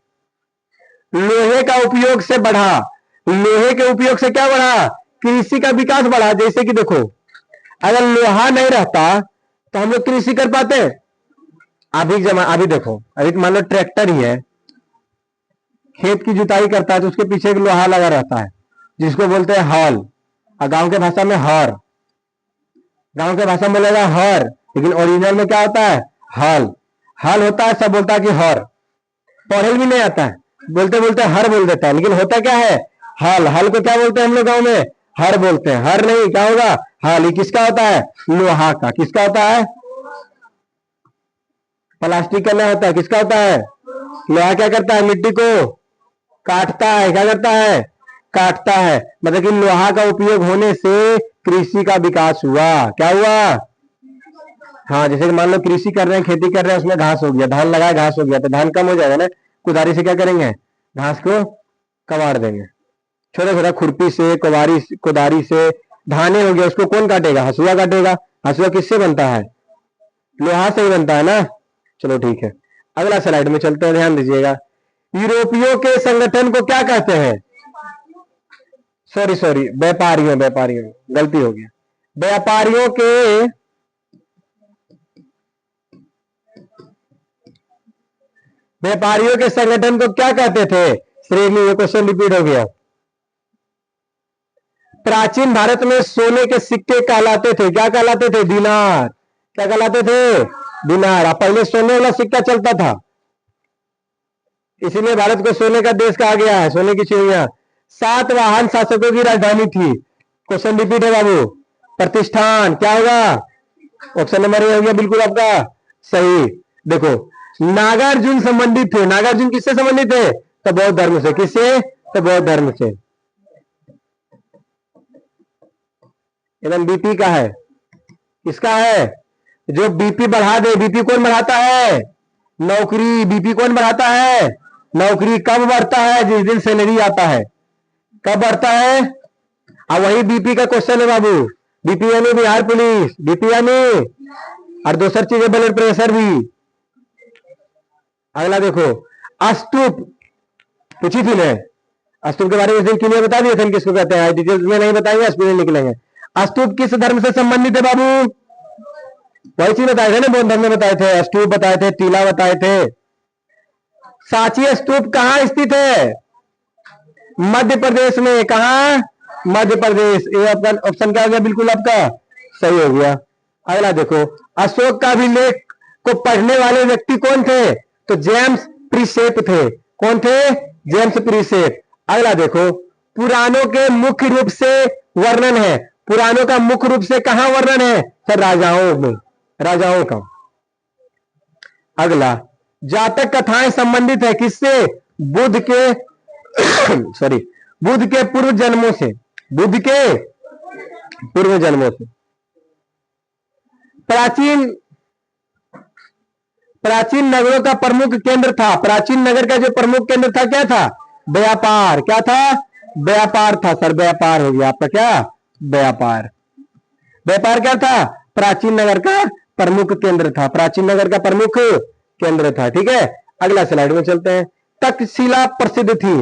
लोहे का उपयोग से बढ़ा। लोहे के उपयोग से क्या बढ़ा? कृषि का विकास बढ़ा। जैसे कि देखो, अगर लोहा नहीं रहता तो हम लोग कृषि कर पाते? अभी देखो, अभी मान लो ट्रैक्टर ही है, खेत की जुताई करता है तो उसके पीछे एक लोहा लगा रहता है जिसको बोलते हैं हॉल, और गांव के भाषा में हर। गांव के भाषा में बोलेगा हर, लेकिन ओरिजिनल में क्या होता है? हल। हल होता है, सब बोलता है कि हर। पढ़े भी नहीं आता है, बोलते बोलते हर बोल देता है, लेकिन होता क्या है? हल। हल को क्या बोलते हैं हम लोग गांव में? हर बोलते हैं। हर नहीं, क्या होगा? हल। ये किसका होता है? लोहा का। किसका होता है? प्लास्टिक का नहीं होता है, किसका होता है? लोहा क्या करता है? मिट्टी को काटता है। क्या करता है? काटता है। मतलब कि लोहा का उपयोग होने से कृषि का विकास हुआ। क्या हुआ? हाँ, जैसे कि मान लो कृषि कर रहे हैं, खेती कर रहे हैं, उसमें घास हो गया, धान लगाए घास हो गया, तो धान कम हो जाएगा ना। कुदारी से क्या करेंगे? घास को कबाड़ देंगे। छोटा छोटा खुरपी से, कुदारी से धाने हो गया, उसको कौन काटेगा? हसुआ काटेगा। हसुआ किससे बनता है? लोहा से ही बनता है ना। चलो ठीक है, अगला स्लाइड में चलते हैं, ध्यान दीजिएगा। यूरोपियों के संगठन को क्या कहते हैं? सॉरी सॉरी, व्यापारियों, व्यापारियों, गलती हो गया। व्यापारियों के व्यापारियों के संगठन को क्या कहते थे? श्रेणी। ये क्वेश्चन रिपीट हो गया। प्राचीन भारत में सोने के सिक्के कहलाते थे, क्या कहलाते थे? दिनार। क्या कहलाते थे? दिनार। अब पहले सोने वाला सिक्का चलता था, इसीलिए भारत को सोने का देश कहा गया है, सोने की चिड़िया। सातवाहन शासकों की राजधानी थी। क्वेश्चन रिपीट है बाबू। प्रतिष्ठान। क्या होगा? ऑप्शन नंबर ए हो गया बिल्कुल आपका सही। देखो, नागार्जुन संबंधित थे। नागार्जुन किससे संबंधित थे? तो बौद्ध धर्म से। किससे? तो बौद्ध धर्म से। एकदम बीपी का है। किसका है? जो बीपी बढ़ा दे। बीपी कौन बढ़ाता है? नौकरी। बीपी कौन बढ़ाता है? नौकरी। कब बढ़ता है? जिस दिन सैलरी आता है। कब बढ़ता है? अब वही बीपी का क्वेश्चन है बाबू। बीपी यानी बिहार पुलिस। बीपी यानी और दूसरी चीज है ब्लड प्रेशर भी। अगला देखो, स्तूप पूछी थी मैं। स्तूप के बारे में दिन क्लियर बता दिए थे किसको कहते हैं, डिटेल्स में नहीं बताएंगे, स्पीड निकलेंगे। स्तूप किस धर्म से संबंधित है बाबू? वही चीज बताए थे ना, बौद्ध धर्म में बताए थे, स्तूप बताए थे, टीला बताए थे। सांची स्तूप कहां स्थित है? मध्य प्रदेश में। कहा? मध्य प्रदेश। ये आपका ऑप्शन क्या हो गया? बिल्कुल आपका सही हो गया। अगला देखो, अशोक का अभिलेख को पढ़ने वाले व्यक्ति कौन थे? तो जेम्स प्रीसेप थे। कौन थे? जेम्स प्रीसेप। अगला देखो, पुराणों के मुख्य रूप से वर्णन है। पुराणों का मुख्य रूप से कहां वर्णन है सर? राजाओं में, राजाओं का। अगला, जातक कथाएं संबंधित है किससे? बुद्ध के सॉरी बुद्ध के पूर्व जन्मों से, बुद्ध के पूर्व जन्मों से। प्राचीन प्राचीन नगरों का प्रमुख केंद्र था, प्राचीन नगर का जो प्रमुख केंद्र था क्या था? व्यापार। क्या था? व्यापार था सर, व्यापार हो गया आपका क्या? व्यापार। व्यापार क्या था? प्राचीन नगर का प्रमुख केंद्र था, प्राचीन नगर का प्रमुख केंद्र था। ठीक है, अगला स्लाइड में चलते हैं। तक्षशिला प्रसिद्ध थी,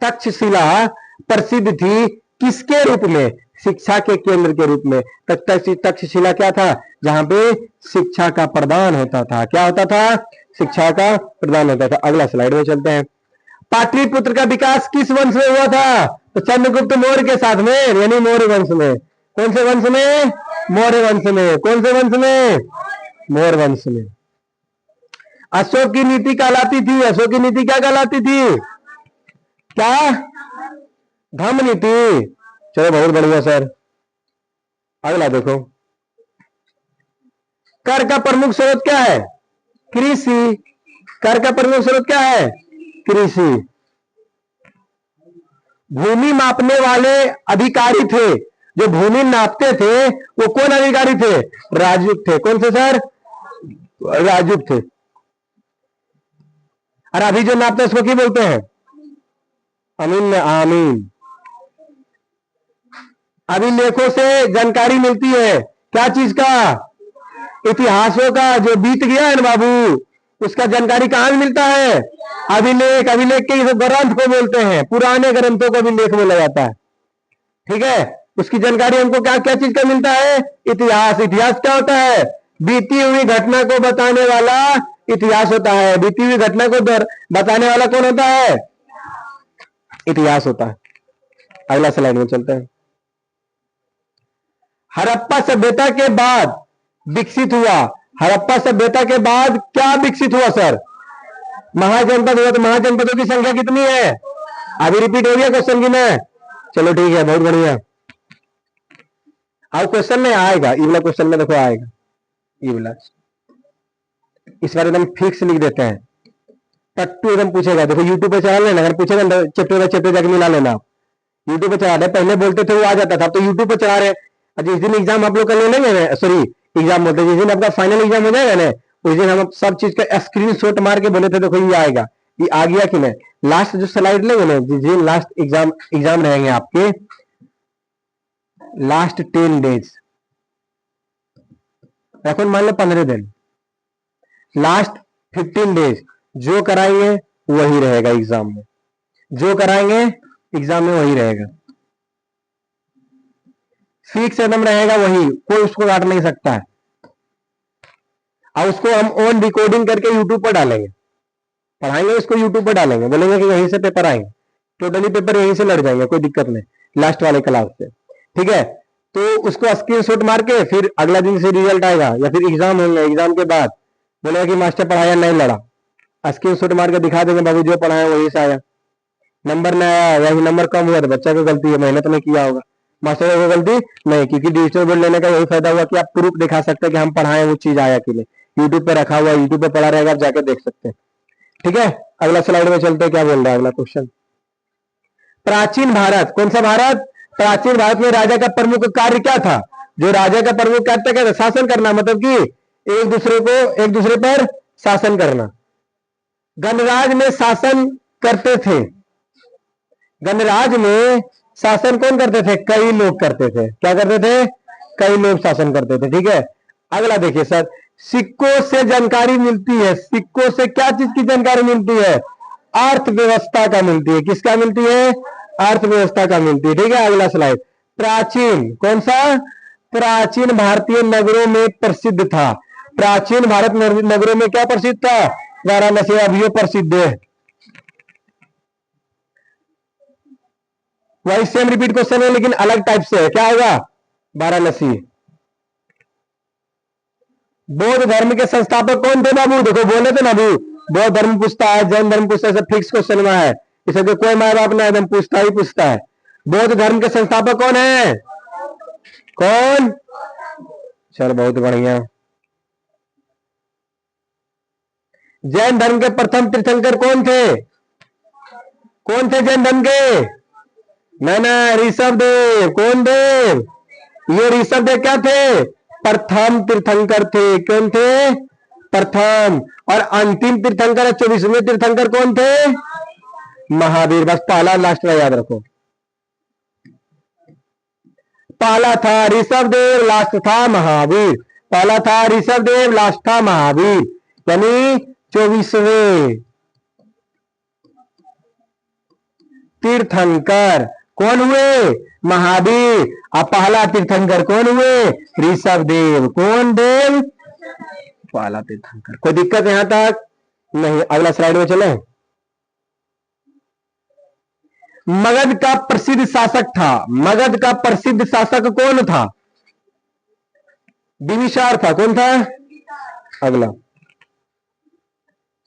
तक्षशिला प्रसिद्ध थी किसके रूप में? शिक्षा के केंद्र के रूप में। तक्षशिला क्या था? जहां पे शिक्षा का प्रदान होता था। क्या होता था? शिक्षा का प्रदान होता था। अगला स्लाइड में चलते हैं। पाटलिपुत्र का विकास किस वंश में हुआ था? तो चंद्रगुप्त मौर्य के साथ में, यानी मौर्य वंश में। कौन से वंश में? मौर्य वंश में। कौन से वंश में? मौर्य वंश में। अशोक की नीति कहलाती थी, अशोक की नीति क्या कहलाती थी? क्या? धम्म नीति। चलो बहुत बढ़िया सर। अगला देखो, कर का प्रमुख स्रोत क्या है? कृषि। कर का प्रमुख स्रोत क्या है? कृषि। भूमि मापने वाले अधिकारी थे, जो भूमि नापते थे वो कौन अधिकारी थे? राजूक थे। कौन से सर? राजूक थे। और अभी जो नापते हैं उसको क्या बोलते हैं? अमीन। आमीन। अभिलेखों से जानकारी मिलती है क्या चीज का? इतिहासों का, जो बीत गया है ना बाबू, उसका जानकारी कहां मिलता है? अभिलेख। अभिलेख के ग्रंथ को बोलते हैं, पुराने ग्रंथों को अभिलेख बोला जाता है। ठीक है, उसकी जानकारी हमको क्या क्या चीज का मिलता है? इतिहास। इतिहास क्या होता है? बीती हुई घटना को बताने वाला इतिहास होता है। बीती हुई घटना को बताने वाला कौन होता है? इतिहास होता है। अगला स्लाइड में चलते हैं। हड़प्पा सभ्यता के बाद विकसित हुआ, हड़प्पा सभ्यता के बाद क्या विकसित हुआ सर? महाजनपद हुआ। तो महाजनपदों की संख्या कितनी है? अभी रिपीट हो गया क्वेश्चन की मैं? चलो ठीक है, बहुत बढ़िया। अब क्वेश्चन में आएगा, ये वाला क्वेश्चन में देखो आएगा, ये वाला इस बार एकदम फिक्स लिख देते हैं, टट्टू एकदम पूछेगा। देखो यूट्यूब पे चला लेना, अगर पूछेगा चैप्टर बाय चैप्टर जाके मिला लेना। यूट्यूब पे चला रहे, पहले बोलते थे वो आ जाता था, अब तो यूट्यूब पे चला रहे। जिस दिन एग्जाम आप लोग का ले लेंगे, सॉरी एग्जाम बोलते, जिस दिन आपका फाइनल एग्जाम हो जाएगा ना, उस दिन हम सब चीज का स्क्रीनशॉट मार के बोले थे देखो ये आएगा, ये आ गया कि नहीं। लास्ट जो स्लाइड लेंगे ना, जिस दिन लास्ट एग्जाम रहेंगे आपके, लास्ट 10 डेज, এখন मान लो 15 दिन, लास्ट 15 डेज जो कराएंगे वही रहेगा एग्जाम में, जो कराएंगे एग्जाम में वही रहेगा, फिक्स एकदम रहेगा वही, कोई उसको काट नहीं सकता है। और उसको हम ऑन रिकॉर्डिंग करके यूट्यूब पर डालेंगे, पढ़ाएंगे उसको यूट्यूब पर डालेंगे, बोलेंगे कि यहीं से पेपर आएंगे, टोटली पेपर यहीं से लड़ जाएंगे, कोई दिक्कत नहीं, लास्ट वाले क्लास से। ठीक है, तो उसको स्क्रीनशॉट मार के फिर अगला दिन से रिजल्ट आएगा या फिर एग्जाम होंगे, एग्जाम के बाद बोलेगा कि मास्टर पढ़ाया नहीं लड़ा, स्क्रीनशॉट मार के दिखा देंगे बाबू जो पढ़ाया वहीं से आया, नंबर नहीं आया या फिर नंबर कम हुआ तो बच्चा को गलती है, मेहनत नहीं किया होगा, मास्टर को गलती नहीं, क्योंकि डिजिटल बोर्ड लेने का यही फायदा हुआ कि आप प्रूफ दिखा सकते हैं कि हम पढ़ाए वो चीज आया कि नहीं, यूट्यूब पे रखा हुआ, यूट्यूब पे पढ़ा रहेगा, आप जाके देख सकते हैं। ठीक है, अगला स्लाइड में चलते हैं, क्या बोल रहा है अगला क्वेश्चन। प्राचीन भारत, कौन सा भारत? प्राचीन भारत में राजा का प्रमुख कार्य क्या था? जो राजा का प्रमुख कार्य क्या था? शासन करना, मतलब कि एक दूसरे पर शासन करना। गणराज में शासन करते थे, गणराज में शासन कौन करते थे? कई लोग करते थे। क्या करते थे? कई लोग शासन करते थे। ठीक है, अगला देखिए सर, सिक्कों से जानकारी मिलती है, सिक्कों से क्या चीज की जानकारी मिलती है? अर्थव्यवस्था का मिलती है। किसका मिलती है? अर्थव्यवस्था का मिलती है। ठीक है, अगला स्लाइड। प्राचीन, कौन सा? प्राचीन भारतीय नगरों में प्रसिद्ध था, प्राचीन भारत नगरों में क्या प्रसिद्ध था? वाराणसी अभी प्रसिद्ध है। वही सेम रिपीट क्वेश्चन है लेकिन अलग टाइप से है, क्या होगा? वाराणसी। बौद्ध धर्म के संस्थापक कौन थे बाबू? देखो बोले थे ना अभी, बौद्ध धर्म पूछता है, जैन धर्म पूछता है, फिक्स क्वेश्चन में है, इसे तो कोई माँ बाप ना एकदम पूछता ही पूछता है। बौद्ध धर्म के संस्थापक कौन है? कौन? चलो बहुत बढ़िया। जैन धर्म के प्रथम तीर्थंकर कौन थे? कौन थे जैन धर्म के? ना ऋषभ देव। कौन देव? ये ऋषभ देव क्या थे? प्रथम तीर्थंकर थे। कौन थे? प्रथम। और अंतिम तीर्थंकर 24वें तीर्थंकर कौन थे? महावीर। बस पहला लास्ट में याद रखो। पहला था ऋषभ देव, लास्ट था महावीर। पहला था ऋषभ देव, लास्ट था महावीर, यानी 24वें तीर्थंकर कौन हुए? महावीर। अब पहला तीर्थंकर कौन हुए? ऋषभ देव। कौन देव? पहला तीर्थंकर। कोई दिक्कत यहां तक? नहीं। अगला स्लाइड में चले। मगध का प्रसिद्ध शासक था। मगध का प्रसिद्ध शासक कौन था? बिंबिसार था। कौन था? अगला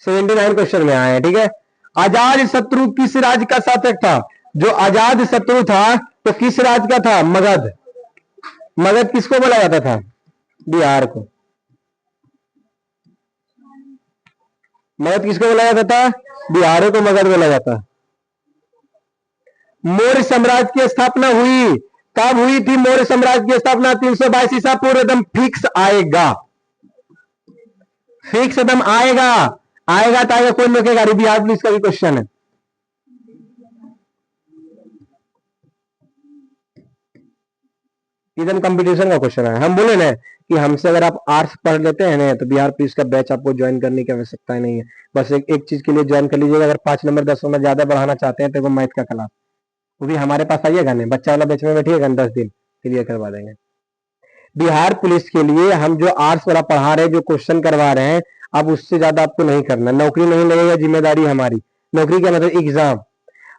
79 क्वेश्चन में आए हैं। ठीक है। अजात शत्रु किस राज्य का शासक था? जो अजात शत्रु था तो किस राज्य का था? मगध। मगध किसको बोला जाता था? बिहार को। मगध किसको बोला जाता था? बिहार को मगध बोला जाता। मौर्य साम्राज्य की स्थापना हुई कब हुई थी? मौर्य साम्राज्य की स्थापना 322 ईसा पूर्व। एकदम फिक्स आएगा। फिक्स एकदम आएगा। आएगा तो आएगा। कौन रोकेगा? बिहार पुलिस का भी क्वेश्चन है। एकदम कंपटीशन का क्वेश्चन है। हम बोले ना कि हमसे अगर आप आर्ट्स पढ़ लेते हैं ना तो बिहार पुलिस का बैच आपको ज्वाइन करने की आवश्यकता नहीं है। बस एक चीज के लिए ज्वाइन कर लीजिएगा। अगर 5 नंबर 10 नंबर ज्यादा बढ़ाना चाहते हैं तो वो मैथ का क्लास, वो भी हमारे पास आइएगा नहीं, बच्चा वाला बैच में बैठिएगा 10 दिन क्लियर करवा देंगे। बिहार पुलिस के लिए हम जो आर्ट्स वाला पढ़ा रहे हैं, जो क्वेश्चन करवा रहे हैं, अब उससे ज्यादा आपको नहीं करना। नौकरी नहीं लगेगा, जिम्मेदारी हमारी। नौकरी क्या मतलब? एग्जाम।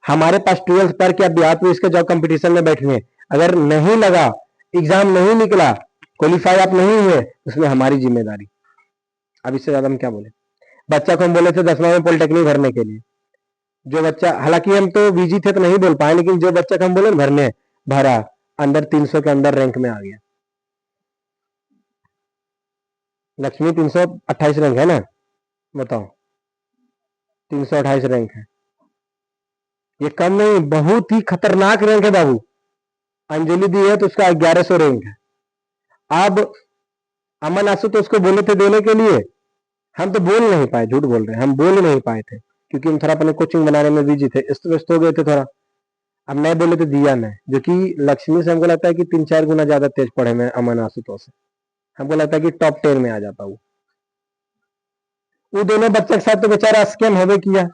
हमारे पास 12th पर क्या बिहार पुलिस के जॉब कंपटीशन में बैठे, अगर नहीं लगा, एग्जाम नहीं निकला, क्वालिफाई आप नहीं हुए, उसमें हमारी जिम्मेदारी। अब इससे ज्यादा हम क्या बोले? बच्चा को हम बोले थे 10वां में पॉलिटेक्निक भरने के लिए, जो बच्चा, हालांकि हम तो बिजी थे तो नहीं बोल पाए, लेकिन जो बच्चा को हम बोले भरने, भरा, अंदर 300 के अंदर रैंक में आ गया। लक्ष्मी 328 रैंक है ना? बताओ, 328 रैंक है। ये कम नहीं, बहुत ही खतरनाक रैंक है बाबू। अंजलि दी है तो उसका 1100 रैंक है। अब अमन आंसू तो उसको बोले थे देने के लिए, हम तो बोल नहीं पाए। झूठ बोल रहे हैं, हम बोल नहीं पाए थे क्योंकि हम थोड़ा अपने कोचिंग बनाने में बिजी थे, इस व्यस्त हो गए थे थोड़ा। अब नहीं बोले तो दिया नहीं, जो कि लक्ष्मी से हमको लगता है कि 3-4 गुना ज्यादा तेज पढ़े में अमन आशुतोष से। हमको लगता है कि टॉप 10 में आ जाता वो दोनों बच्चे के साथ तो बेचारा स्कैम होवे किया,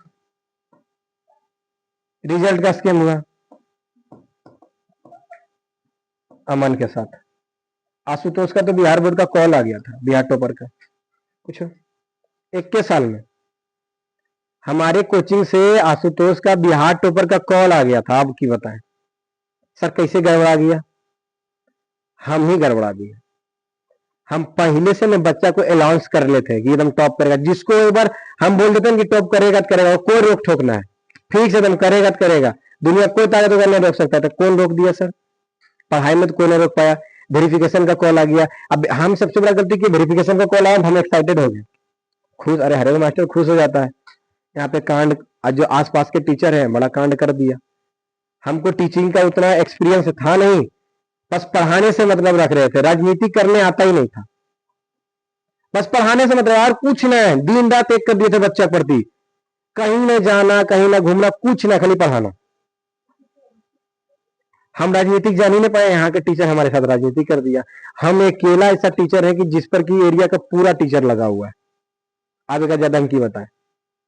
रिजल्ट का स्कैम हुआ अमन के साथ। आशुतोष का तो बिहार बोर्ड का कॉल आ गया था, बिहार टॉपर का। पूछो, 21 साल में हमारे कोचिंग से आशुतोष का बिहार टॉपर का कॉल आ गया था। अब की बताएं सर कैसे गड़बड़ा गया? हम ही गड़बड़ा दिए। हम पहले से में बच्चा को अलाउंस कर लेते हैं कि एकदम टॉप करेगा। जिसको एक बार हम बोल देते हैं कि टॉप करेगा तो करेगा, कोई रोक ठोकना है, फिक्स एकदम करेगा तो करेगा। दुनिया कोई ताकत नहीं रोक सकता था। कौन रोक दिया सर? पढ़ाई में तो कोई नहीं रोक पाया। वेरिफिकेशन का कॉल आ गया। अब हम सबसे बड़ा गलती की, वेरिफिकेशन का कॉल आया, हम एक्साइटेड हो गए, खुश। अरे हरे मास्टर खुश हो जाता है। यहाँ पे कांड, जो आसपास के टीचर हैं बड़ा कांड कर दिया। हमको टीचिंग का उतना एक्सपीरियंस था नहीं, बस पढ़ाने से मतलब रख रहे थे, राजनीति करने आता ही नहीं था। बस पढ़ाने से मतलब, यार कुछ नहीं, दिन रात एक कर दिए थे बच्चा प्रति, कहीं न जाना, कहीं ना घूमना, कुछ ना, खाली पढ़ाना। हम राजनीतिक जान ही नहीं पाए, यहाँ के टीचर हमारे साथ राजनीति कर दिया। हम अकेला ऐसा टीचर है कि जिस पर की एरिया का पूरा टीचर लगा हुआ है। आगे का ज्यादा हम की बताएं,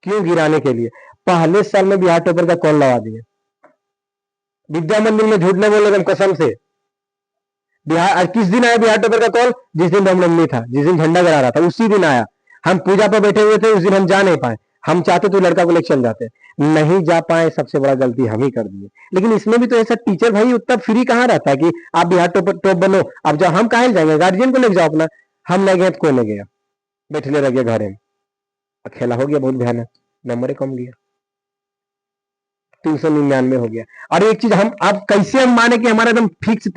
क्यों गिराने के लिए। पहले साल में बिहार टॉपर का कॉल लगा दिए। विद्या मंदिर में झूठ नहीं बोल रहे, कसम से। बिहार किस दिन आया बिहार टॉपर का कॉल? जिस दिन रामनवमी था, जिस दिन झंडा गड़ा रहा था, उसी दिन आया। हम पूजा पर बैठे हुए थे, उस दिन हम जा नहीं पाए। हम चाहते तो लड़का को लेकर चल जाते, नहीं जा पाए। सबसे बड़ा गलती हम ही कर दिए। लेकिन इसमें भी तो ऐसा टीचर भाई उतना फ्री कहाँ रहता है कि आप बिहार टॉप बनो। अब जब हम कहा जाएंगे, गार्जियन को लेकर जाओ अपना। हम नहीं गए तो कोई नहीं गया, बैठले रह गया घर में। अकेला हो गया, बहुत भयानक। नंबर कम गया, 399 हो गया। और एक चीज हम, अब कैसे हम माने कि हमारा एकदम फिक्स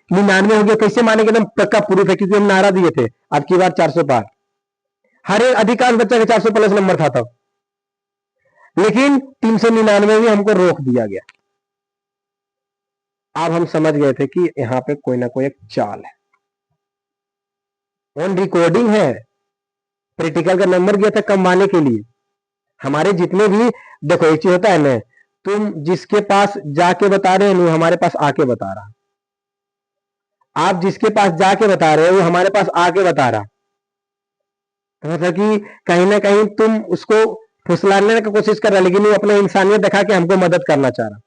99 हो गया, कैसे मानेंगे? एकदम पक्का प्रूफ है, क्योंकि हम नारा दिए थे अब की बार 400 पार। हर एक अधिकांश बच्चा का 400 प्लस नंबर था तब, लेकिन 399 में हमको रोक दिया गया। अब हम समझ गए थे कि यहाँ पे कोई ना कोई एक चाल है। ऑन रिकॉर्डिंग है, प्रैक्टिकल का नंबर गया था कमाने के लिए। हमारे जितने भी, देखो एक चीज होता है ना, तुम जिसके पास जाके बता रहे हो हमारे पास आके बता रहा, आप जिसके पास जाके बता रहे हो वो हमारे पास आके बता रहा। तो मतलब कि कहीं ना कहीं तुम उसको फुसलाने की कोशिश कर रहा, लेकिन वो अपना इंसानियत दिखा के हमको मदद करना चाह रहा।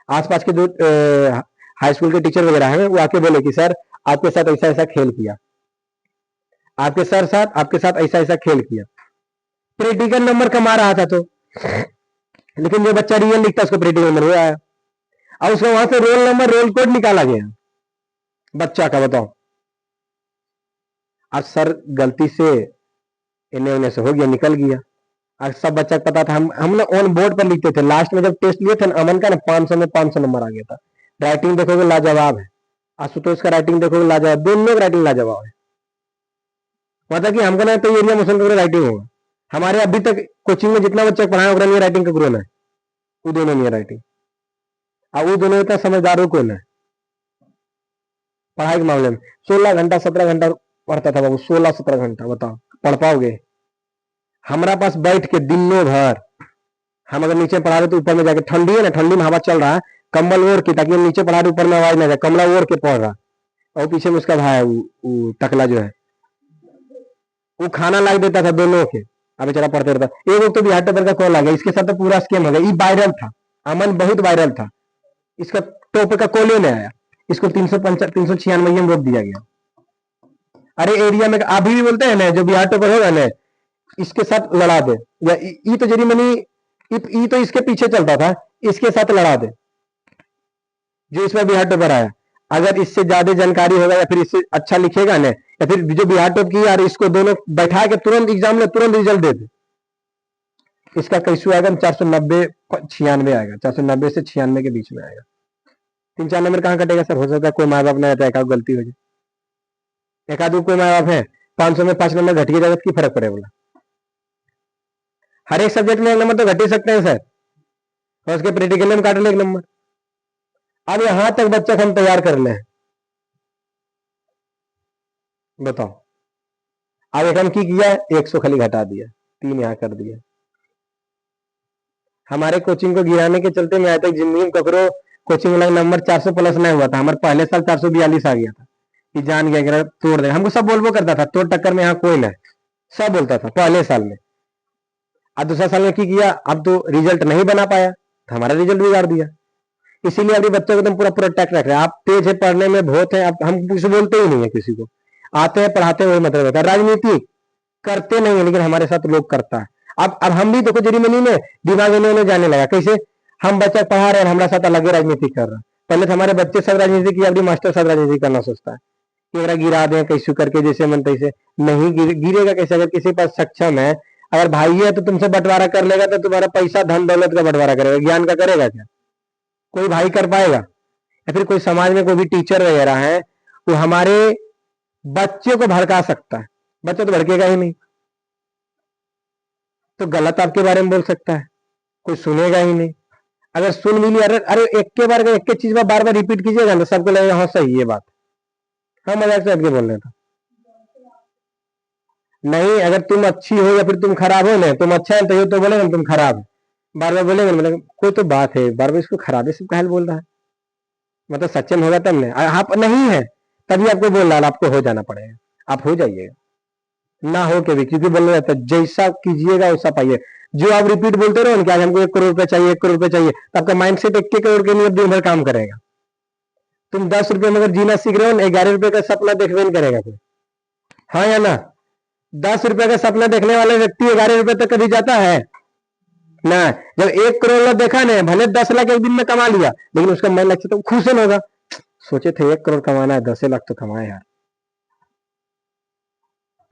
आसपास के जो हाई स्कूल के टीचर वगैरह हैं वो आके बोले कि सर आपके साथ ऐसा ऐसा खेल किया, आपके सर साथ आपके साथ ऐसा ऐसा खेल किया। प्रैक्टिकल नंबर कमा रहा था तो, लेकिन जो बच्चा रियल लिखता उसको प्रैक्टिकल नंबर वो आया, और उसको वहां से रोल नंबर रोल कोड निकाला गया बच्चा का, बताओ। आज सर गलती से इन्हें उन्हें से हो गया, निकल गया। आज सब बच्चा को पता था, हम लोग ऑन बोर्ड पर लिखते थे। लास्ट में जब टेस्ट लिए थे ना, अमन का ना 500 में 500 नंबर आ गया था। राइटिंग देखोगे लाजवाब है, आशुतोष का राइटिंग देखोगे लाजवाब, दोनों का राइटिंग लाजवाब है। मतलब कि हमको ना तो एरिया मुस्लिम का राइटिंग होगा। हमारे अभी तक कोचिंग में जितना बच्चा पढ़ाया होगा नहीं राइटिंग का गुरु है, वो दोनों नहीं है राइटिंग। अब वो दोनों इतना समझदार हो कौन है पढ़ाई के मामले में? 16 घंटा 17 घंटा पढ़ता था बाबू, 16-17 घंटा, बताओ पढ़ पाओगे? हमारा पास बैठ के दिनों भर, हम अगर नीचे पढ़ा रहे तो ऊपर में जाके, ठंडी है ना, ठंडी में हवा चल रहा है, कंबल ओढ़ के, ताकि हम नीचे पढ़ा रहे ऊपर में आवाज ना जाए, कमला ओढ़ के पढ़ रहा। और पीछे में उसका भाई वो टकला जो है वो खाना ला देता था दोनों के। अब बेचारा पढ़ते रहता। एक तो बिहार टेबल का कॉल आ गया, इसके साथ तो पूरा स्कैम हो गया। ये वायरल था, अमन बहुत वायरल था, इसका टॉप का कॉल नहीं आया, इसको 396 में रोक दिया गया। अरे एरिया में अभी भी बोलते हैं ना, जो बिहार टॉपर होगा ना इसके साथ लड़ा दे, या ई तो जरी मनी ई तो इसके पीछे चलता था, इसके साथ लड़ा दे जो इसमें बिहार टॉपर आया। अगर इससे ज्यादा जानकारी होगा या फिर इससे अच्छा लिखेगा ना, या फिर जो बिहार टॉप की यार, इसको दोनों बैठा के तुरंत एग्जाम में तुरंत रिजल्ट दे दे। इसका कैसू आएगा 490-96 आएगा, 490 से 96 के बीच में आएगा। 3-4 नंबर कहाँ कटेगा सर? हो सकता है कोई माँ बाप नहीं रहता, एक गलती हो जाए, एक आदमी कोई माँ बाप है 500 में 5 नंबर घट गया, की फर्क पड़े बोला? हर एक सब्जेक्ट में 1 नंबर तो घट ही सकते हैं सर, और उसके प्रैक्टिकल में काट ले 1 नंबर। अब यहां तक बच्चा हम तैयार कर ले, बताओ। अब एक हम की किया, 100 खाली घटा दिया, 3 यहां कर दिया। हमारे कोचिंग को गिराने के चलते मैं आज तक जिंदगी में ककरो कोचिंग वाला नंबर 400 प्लस नहीं हुआ था। हमारे पहले साल 442 आ गया था, कि जान गया तोड़ दे। हमको सब बोलबो करता था तोड़ टक्कर में यहाँ कोई नहीं, सब बोलता था पहले साल में। अब दूसरा साल में की किया, अब तो रिजल्ट नहीं बना पाया तो हमारा रिजल्ट बिगाड़ दिया। इसीलिए अभी बच्चों को एकदम पूरा प्रोटेक्ट रख रहे हैं। आप तेज है पढ़ने में, बहुत है, अब हम कुछ बोलते ही नहीं है किसी को, आते हैं पढ़ाते हैं, वही मतलब होता है। राजनीति करते नहीं है, लेकिन हमारे साथ लोग करता है। अब हम भी देखो जरीमनी में दिमाग इन्होंने जाने लगा। कैसे? हम बच्चा पढ़ा रहे हैं, हमारे साथ अलग राजनीति कर रहा है। पहले तो हमारे बच्चे सब राजनीति किया, अभी मास्टर सब राजनीति करना सोचता है कि अगर गिरा दें कैसे करके, जैसे मन तैसे। नहीं गिरेगा कैसे? अगर किसी के पास सक्षम है, अगर भाई है तो तुमसे बंटवारा कर लेगा, तो तुम्हारा पैसा धन दौलत का बंटवारा करेगा, ज्ञान का करेगा क्या? कोई भाई कर पाएगा? या फिर कोई समाज में कोई भी टीचर वगैरह है, वो हमारे बच्चे को भड़का सकता है? बच्चा तो भड़केगा ही नहीं, तो गलत आपके बारे में बोल सकता है, कोई सुनेगा ही नहीं। अगर सुन भी लिया, अरे एक के बार एक चीज बार बार रिपीट कीजिएगा ना, सबको लगेगा हाँ सही ये बात, हाँ मजाक से आपके बोल रहे था। नहीं, अगर तुम अच्छी हो या फिर तुम खराब हो ना, तुम अच्छा है तो बोलेगा तुम खराब है, बार बार बोलेगा ना, बोलेगा कोई तो बात है, बार बार इसको खराबे से कहल बोल रहा है, मतलब सच्चे में होगा तब नहीं। आप नहीं है तभी आपको बोल रहा है, आपको हो जाना पड़ेगा, आप हो जाइएगा, ना हो के भी, क्योंकि बोल रहा था जैसा कीजिएगा वैसा पाइए। जो आप रिपीट बोलते रहो कि आज हमको 1 करोड़ रुपए चाहिए, 1 करोड़ रुपए चाहिए, तो आपका माइंडसेट 1 करोड़ के लिए दिन भर काम करेगा। तुम 10 रुपए में अगर जीना सीख रहे हो, 11 रुपए का सपना देखने नहीं करेगा कोई, हाँ या ना? 10 रुपए का सपना देखने वाला व्यक्ति 11 रुपए तक कभी जाता है ना? जब 1 करोड़ देखा ना, भले 10 लाख एक दिन में कमा लिया, लेकिन उसका मन लक्ष्य तो खुश होगा। सोचे थे 1 करोड़ कमाना है, 10 लाख तो कमाए यार,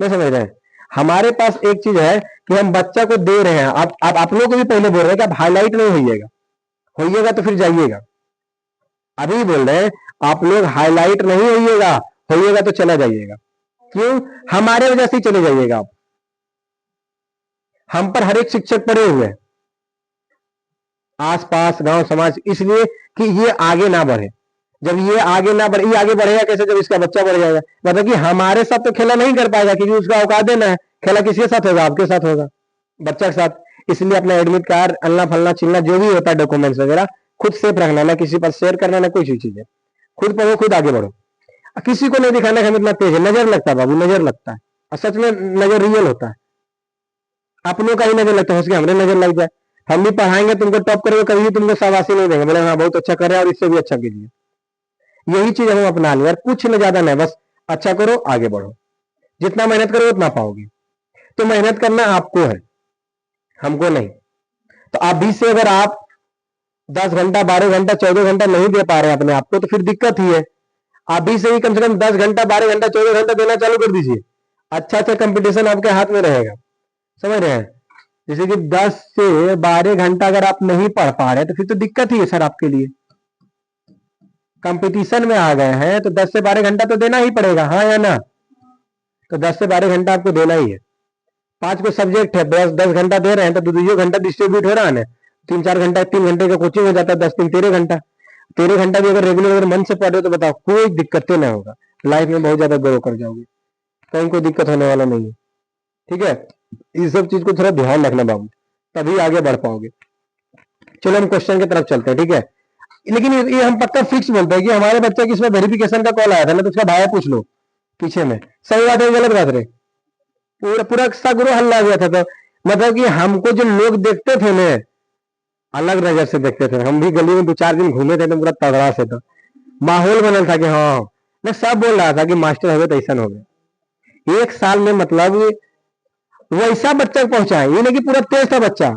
नहीं समझ रहे हैं? हमारे पास एक चीज है कि हम बच्चा को दे रहे हैं। आप लोगों को भी पहले बोल रहे हैं कि आप हाईलाइट नहीं होइएगा, होइएगा तो फिर जाइएगा। अभी बोल रहे हैं आप लोग हाईलाइट नहीं होइएगा तो चला जाइएगा। क्यों? हमारे वजह से चले जाइएगा आप। हम पर हर एक शिक्षक पड़े हुए हैं आसपास गांव समाज, इसलिए कि ये आगे ना बढ़े। जब ये आगे ना बढ़े, ये आगे बढ़ेगा कैसे? जब इसका बच्चा बढ़ जाएगा। मतलब कि हमारे साथ तो खेला नहीं कर पाएगा क्योंकि उसका औकात देना है। खेला किसके साथ होगा? आपके साथ होगा, बच्चा के साथ। इसलिए अपना एडमिट कार्ड, अल्ला फल्ला चिल्ला जो भी होता है डॉक्यूमेंट्स वगैरह खुद सेफ रखना, ना किसी पर शेयर करना, ना कोई चीज है। खुद पढ़ो, खुद आगे बढ़ो। किसी को नहीं दिखाना कि हम इतना तेज है। नजर लगता है बाबू, नजर लगता है। और सच में नजर रियल होता है। अपनों का ही नजर लगता है, उसके हमने नजर लग जाए। हम भी पढ़ाएंगे, तुमको टॉप करोगे, कभी भी तुमको शाबाशी नहीं देंगे, बोले हाँ बहुत अच्छा कर रहे हैं और इससे भी अच्छा कीजिए। यही चीज हम अपना लिया, कुछ न ज्यादा नहीं, बस अच्छा करो, आगे बढ़ो। जितना मेहनत करो उतना पाओगे। तो मेहनत करना आपको है, हमको नहीं। तो अभी से अगर आप 10 घंटा, 12 घंटा, 14 घंटा नहीं दे पा रहे हैं अपने आप को, तो फिर दिक्कत ही है। अभी से ही कम से कम 10 घंटा, 12 घंटा, 14 घंटा देना चालू कर दीजिए। अच्छा अच्छा कंपटीशन आपके हाथ में रहेगा। समझ रहे हैं? जैसे कि 10 से 12 घंटा अगर आप नहीं पढ़ पा रहे तो फिर तो दिक्कत ही है सर आपके लिए। कंपटीशन में आ गए हैं तो 10 से 12 घंटा तो देना ही पड़ेगा, हाँ या ना? तो 10 से 12 घंटा आपको देना ही है। 5 को सब्जेक्ट है, 10 10 घंटा दे रहे हैं तो 2 घंटा डिस्ट्रीब्यूट हो रहा है। 3 4 घंटा, 3 घंटे का कोचिंग हो जाता है, 10 3 13 घंटा। 13 घंटा भी अगर रेगुलर अगर मन से पढ़ रहे हो तो बताओ कोई दिक्कतें ना होगा। लाइफ में बहुत ज्यादा ग्रो कर जाओगे, कहीं कोई दिक्कत होने वाला नहीं है। ठीक है, इस सब चीज को थोड़ा ध्यान रखना बाबू, तभी आगे बढ़ पाओगे। चलो हम क्वेश्चन की तरफ चलते हैं। ठीक है, लेकिन ये हम पक्का फिक्स बोलते हैं कि हमारे बच्चे की इसमें वेरिफिकेशन का कॉल आया था ना, तो उसका भाई पूछ लो पीछे में, सही बात है गलत बात रे? पूरा पूरा सगरो हल्ला गया था। तो मतलब कि हमको जो लोग देखते थे ना, अलग नजर से देखते थे। हम भी गली में 2 4 दिन घूमे थे तो पूरा तगड़ा से था, माहौल बनल था कि हाँ, मैं सब बोल रहा था कि मास्टर हो गए तो ऐसा हो गया। 1 साल में मतलब वैसा बच्चा पहुंचाए, ये नहीं कि पूरा तेज था बच्चा,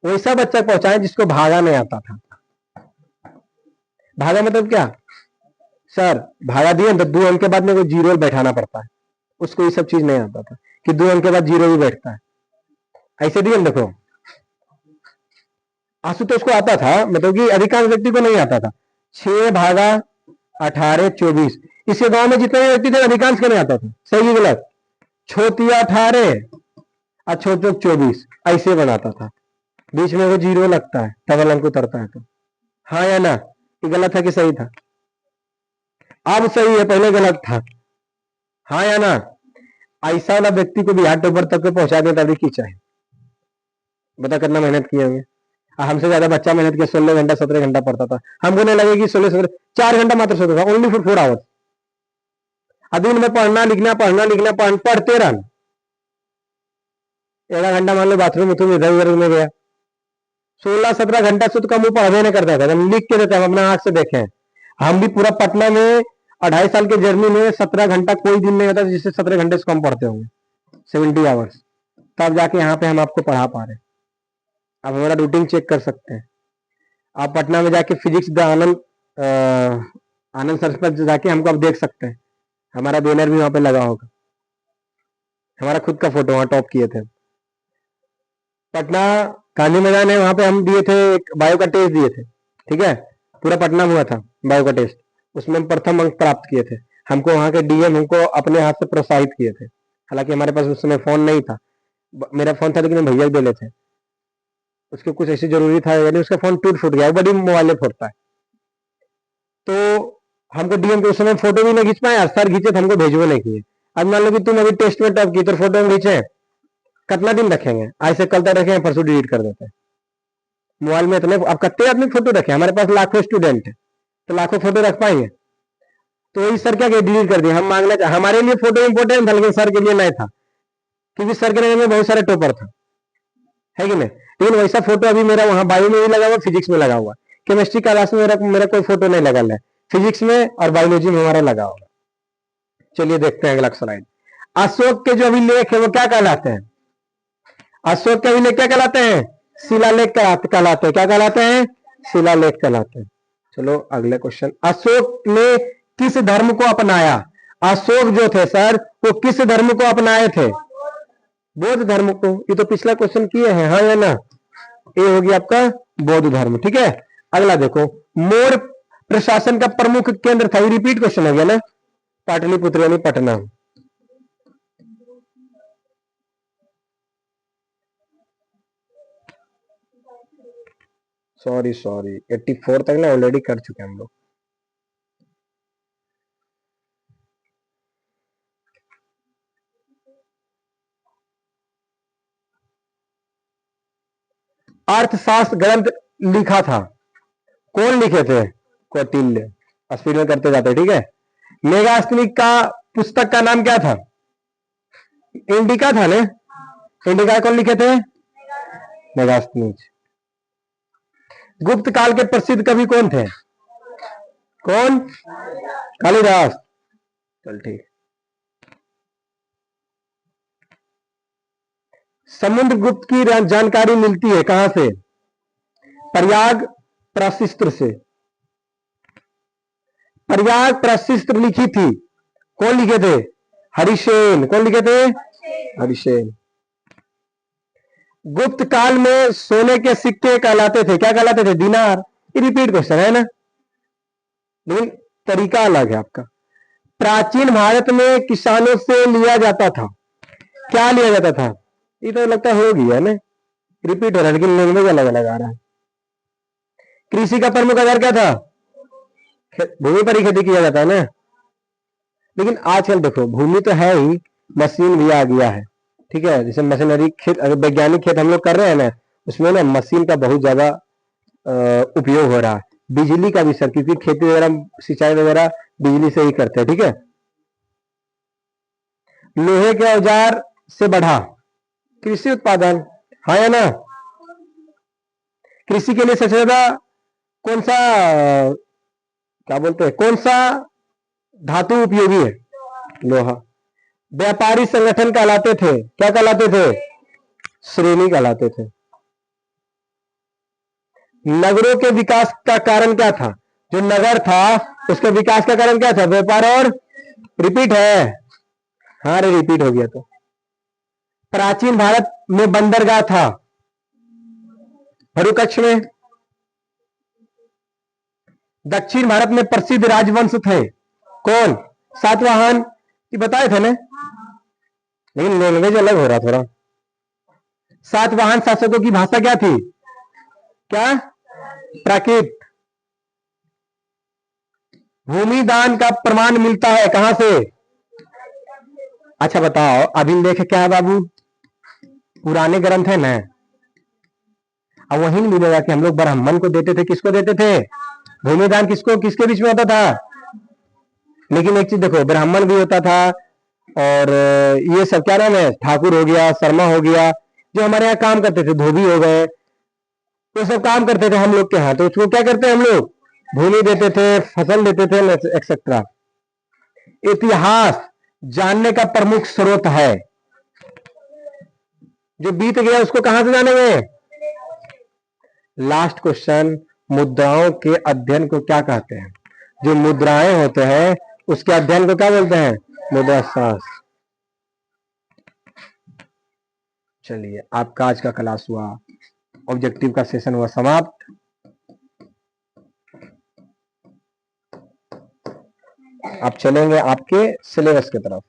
वैसा बच्चा पहुंचाए जिसको भागा नहीं आता था। भागा मतलब क्या सर? भागा दिए तो 2 अंक के बाद में कोई जीरो बैठाना पड़ता है, उसको ये सब चीज नहीं आता था कि 2 अंक के बाद जीरो भी बैठता है। ऐसे दिए देखो, आशुतोष को आता था, मतलब कि अधिकांश व्यक्ति को नहीं आता था। 6 भागा 18 24, इसके गांव में जितने व्यक्ति थे अधिकांश को नहीं आता था। सही गलत? छोतिया 18 और छोटे 24 ऐसे बनाता था, बीच में वो जीरो लगता है, डबल अंक उतरता है। तो हाँ या ना? ये गलत है कि सही था? अब सही है, पहले गलत था। हाँ या ना? ऐसा वाला व्यक्ति को भी 8 नंबर तक पहुंचा देता अभी की चाहे बता, कितना मेहनत किए होंगे। हमसे ज्यादा बच्चा मेहनत किया, 16 घंटा 17 घंटा पढ़ता था। हमको नहीं लगे कि 16 4 घंटा मात्र सोता था, ओनली फॉर 4 आवर्स। दिन में पढ़ना लिखना पढ़ते रहना। 1 घंटा मान लो बाथरूम में इधर उधर में गया, 16 17 घंटा से तो कम वो पढ़ने नहीं करता था, हम लिख के देते, हम अपना आंख से देखे हैं। हम भी पूरा पटना में 2.5 साल के जर्नी में 17 घंटा कोई दिन नहीं होता जिससे 17 घंटे से कम पढ़ते होंगे, 70 आवर्स। तब जाके यहाँ पे हम आपको पढ़ा पा रहे हैं। आप हमारा रूटीन चेक कर सकते हैं। आप पटना में जाके फिजिक्स द आनंद सर पर जाके हमको आप देख सकते हैं। हमारा बैनर भी वहां पे लगा होगा, हमारा खुद का फोटो वहां टॉप किए थे। पटना गांधी मैदान है, वहां पे हम दिए थे एक बायो का टेस्ट दिए थे। ठीक है, पूरा पटना में हुआ था बायो का टेस्ट, उसमें हम प्रथम अंक प्राप्त किए थे। हमको वहां के डीएम हमको अपने हाथ से प्रोत्साहित किए थे। हालांकि हमारे पास उस समय फोन नहीं था, मेरा फोन था लेकिन भैया दे लेते थे। उसके कुछ ऐसी जरूरी था, यानी उसका फोन टूट फूट गया, बड़ी मोबाइल में फोड़ता है। तो हमको डीएम के उस समय फोटो भी नहीं खींच पाए, सर खींचे तो हमको भेजबो नहीं किए। अब मान लो कि तुम अभी टेस्ट में टॉप की तो फोटो हम खींचे, कितना दिन रखेंगे? आज से कल तक रखेंगे, परसों डिलीट कर देते हैं। मोबाइल में इतने अब कितने आदमी फोटो रखे, हमारे पास लाखों स्टूडेंट है तो लाखों फोटो रख पाएंगे? तो वही सर क्या डिलीट कर दिए। हम मांगना चाहे, हमारे लिए फोटो इंपोर्टेंट था लेकिन सर के लिए नहीं था, क्योंकि सर के नजर में बहुत सारे टॉपर था, है कि नहीं? लेकिन वैसा फोटो अभी मेरा वहां बायो में भी लगा हुआ, फिजिक्स में लगा हुआ। केमिस्ट्री क्लास में मेरा कोई फोटो नहीं लगा है, फिजिक्स में और बायोलॉजी में हमारा लगा होगा। चलिए देखते हैं अगला स्लाइड। अशोक के जो अभिलेख है वो क्या कहलाते हैं? अशोक के अभिलेख क्या कहलाते हैं? शिलालेख कहलाते हैं। क्या कहलाते हैं? शिलालेख कहलाते हैं। चलो अगले क्वेश्चन। अशोक ने किस धर्म को अपनाया? अशोक जो थे सर वो किस धर्म को अपनाए थे? बौद्ध धर्म को। ये तो पिछला क्वेश्चन किए हैं, हाँ या ना? ये होगी आपका बौद्ध धर्म। ठीक है, अगला देखो। मोर प्रशासन का प्रमुख केंद्र था? ये रिपीट क्वेश्चन हो गया ना। पाटलिपुत्र यानी पटना। सॉरी 84 तक ना ऑलरेडी कर चुके हम लोग। अर्थशास्त्र ग्रंथ लिखा था, कौन लिखे थे? कौटिल्य। स्पीड में करते जाते, ठीक है। मेगास्थनीक का पुस्तक का नाम क्या था? इंडिका था ना। इंडिका कौन लिखे थे? मेगास्थनीक। गुप्त काल के प्रसिद्ध कवि कौन थे? कौन? कालिदास। चल ठीक। समुद्रगुप्त की जानकारी मिलती है कहां से? प्रयाग प्रशिस्त्र से। प्रयाग प्रशिस्त्र लिखी थी, कौन लिखे थे? हरिसेन। कौन लिखे थे? हरिसेन। गुप्त काल में सोने के सिक्के कहलाते थे, क्या कहलाते थे? दिनार। ये रिपीट क्वेश्चन है ना, लेकिन तरीका अलग है आपका। प्राचीन भारत में किसानों से लिया जाता था, क्या लिया जाता था? ये तो लगता हो गया ना, रिपीट हो रहा है लेकिन लैंग्वेज अलग अलग आ रहा है। कृषि का प्रमुख आधार क्या था? भूमि पर ही खेती किया जाता है ना। लेकिन आजकल देखो भूमि तो है ही, मशीन भी आ गया है, ठीक है। जैसे मशीनरी खेत, अगर वैज्ञानिक खेत हम लोग कर रहे हैं ना, उसमें ना मशीन का बहुत ज्यादा उपयोग हो रहा है। बिजली का भी सर, क्योंकि खेती वगैरह सिंचाई वगैरह बिजली से ही करते हैं, ठीक है। लोहे के औजार से बढ़ा कृषि उत्पादन, हाँ या ना? कृषि के लिए सबसे ज्यादा कौन सा, क्या बोलते हैं, कौन सा धातु उपयोगी है? लोहा। व्यापारी संगठन कहलाते थे, क्या कहलाते थे? श्रेणी कहलाते थे। नगरों के विकास का कारण क्या था? जो नगर था उसके विकास का कारण क्या था? व्यापार और, रिपीट है, हाँ रे रिपीट हो गया। तो प्राचीन भारत में बंदरगाह था, भरुकक्ष में। दक्षिण भारत में प्रसिद्ध राजवंश थे, कौन? सातवाहन। ये बताए थे ना, लेकिन लैंग्वेज अलग हो रहा थोड़ा। सातवाहन शासकों की भाषा क्या थी? क्या? प्राकृत। भूमि दान का प्रमाण मिलता है कहां से? अच्छा बताओ, अभिलेख क्या है बाबू? पुराने ग्रंथ है ना, अब वही मिलेगा कि हम लोग ब्राह्मण को देते थे, किसको देते थे? भूमि दान किसको, किसके बीच में होता था? लेकिन एक चीज देखो, ब्राह्मण भी होता था, और ये सब क्या नाम है, ठाकुर हो गया, शर्मा हो गया, जो हमारे यहाँ काम करते थे, धोबी हो गए, तो सब काम करते थे हम लोग के यहाँ। तो उसको क्या करते हैं हम लोग? भूमि देते थे, फसल देते थे, एक्सेट्रा। इतिहास जानने का प्रमुख स्रोत है, जो बीत गया उसको कहां से जानेंगे? लास्ट क्वेश्चन, मुद्राओं के अध्ययन को क्या कहते हैं? जो मुद्राएं होते हैं उसके अध्ययन को क्या बोलते हैं? मुद्रा शास्त्र। चलिए, आपका आज का क्लास हुआ, ऑब्जेक्टिव का सेशन हुआ समाप्त। आप चलेंगे आपके सिलेबस की तरफ।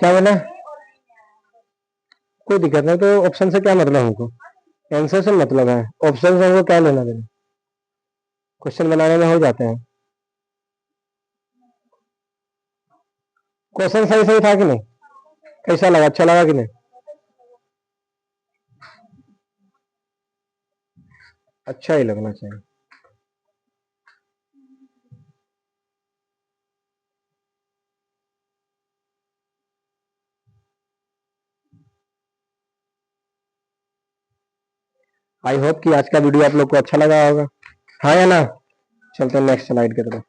क्या बोला? कोई दिक्कत नहीं, तो ऑप्शन से क्या मतलब हमको? आंसर से मतलब है, ऑप्शन से हमको क्या लेना देना? क्वेश्चन बनाने में हो जाते हैं। क्वेश्चन सही सही था कि नहीं? कैसा लगा, अच्छा लगा कि नहीं? अच्छा ही लगना चाहिए। आई होप कि आज का वीडियो आप लोग को अच्छा लगा होगा, हाँ या ना? चलते हैं नेक्स्ट स्लाइड की तरफ।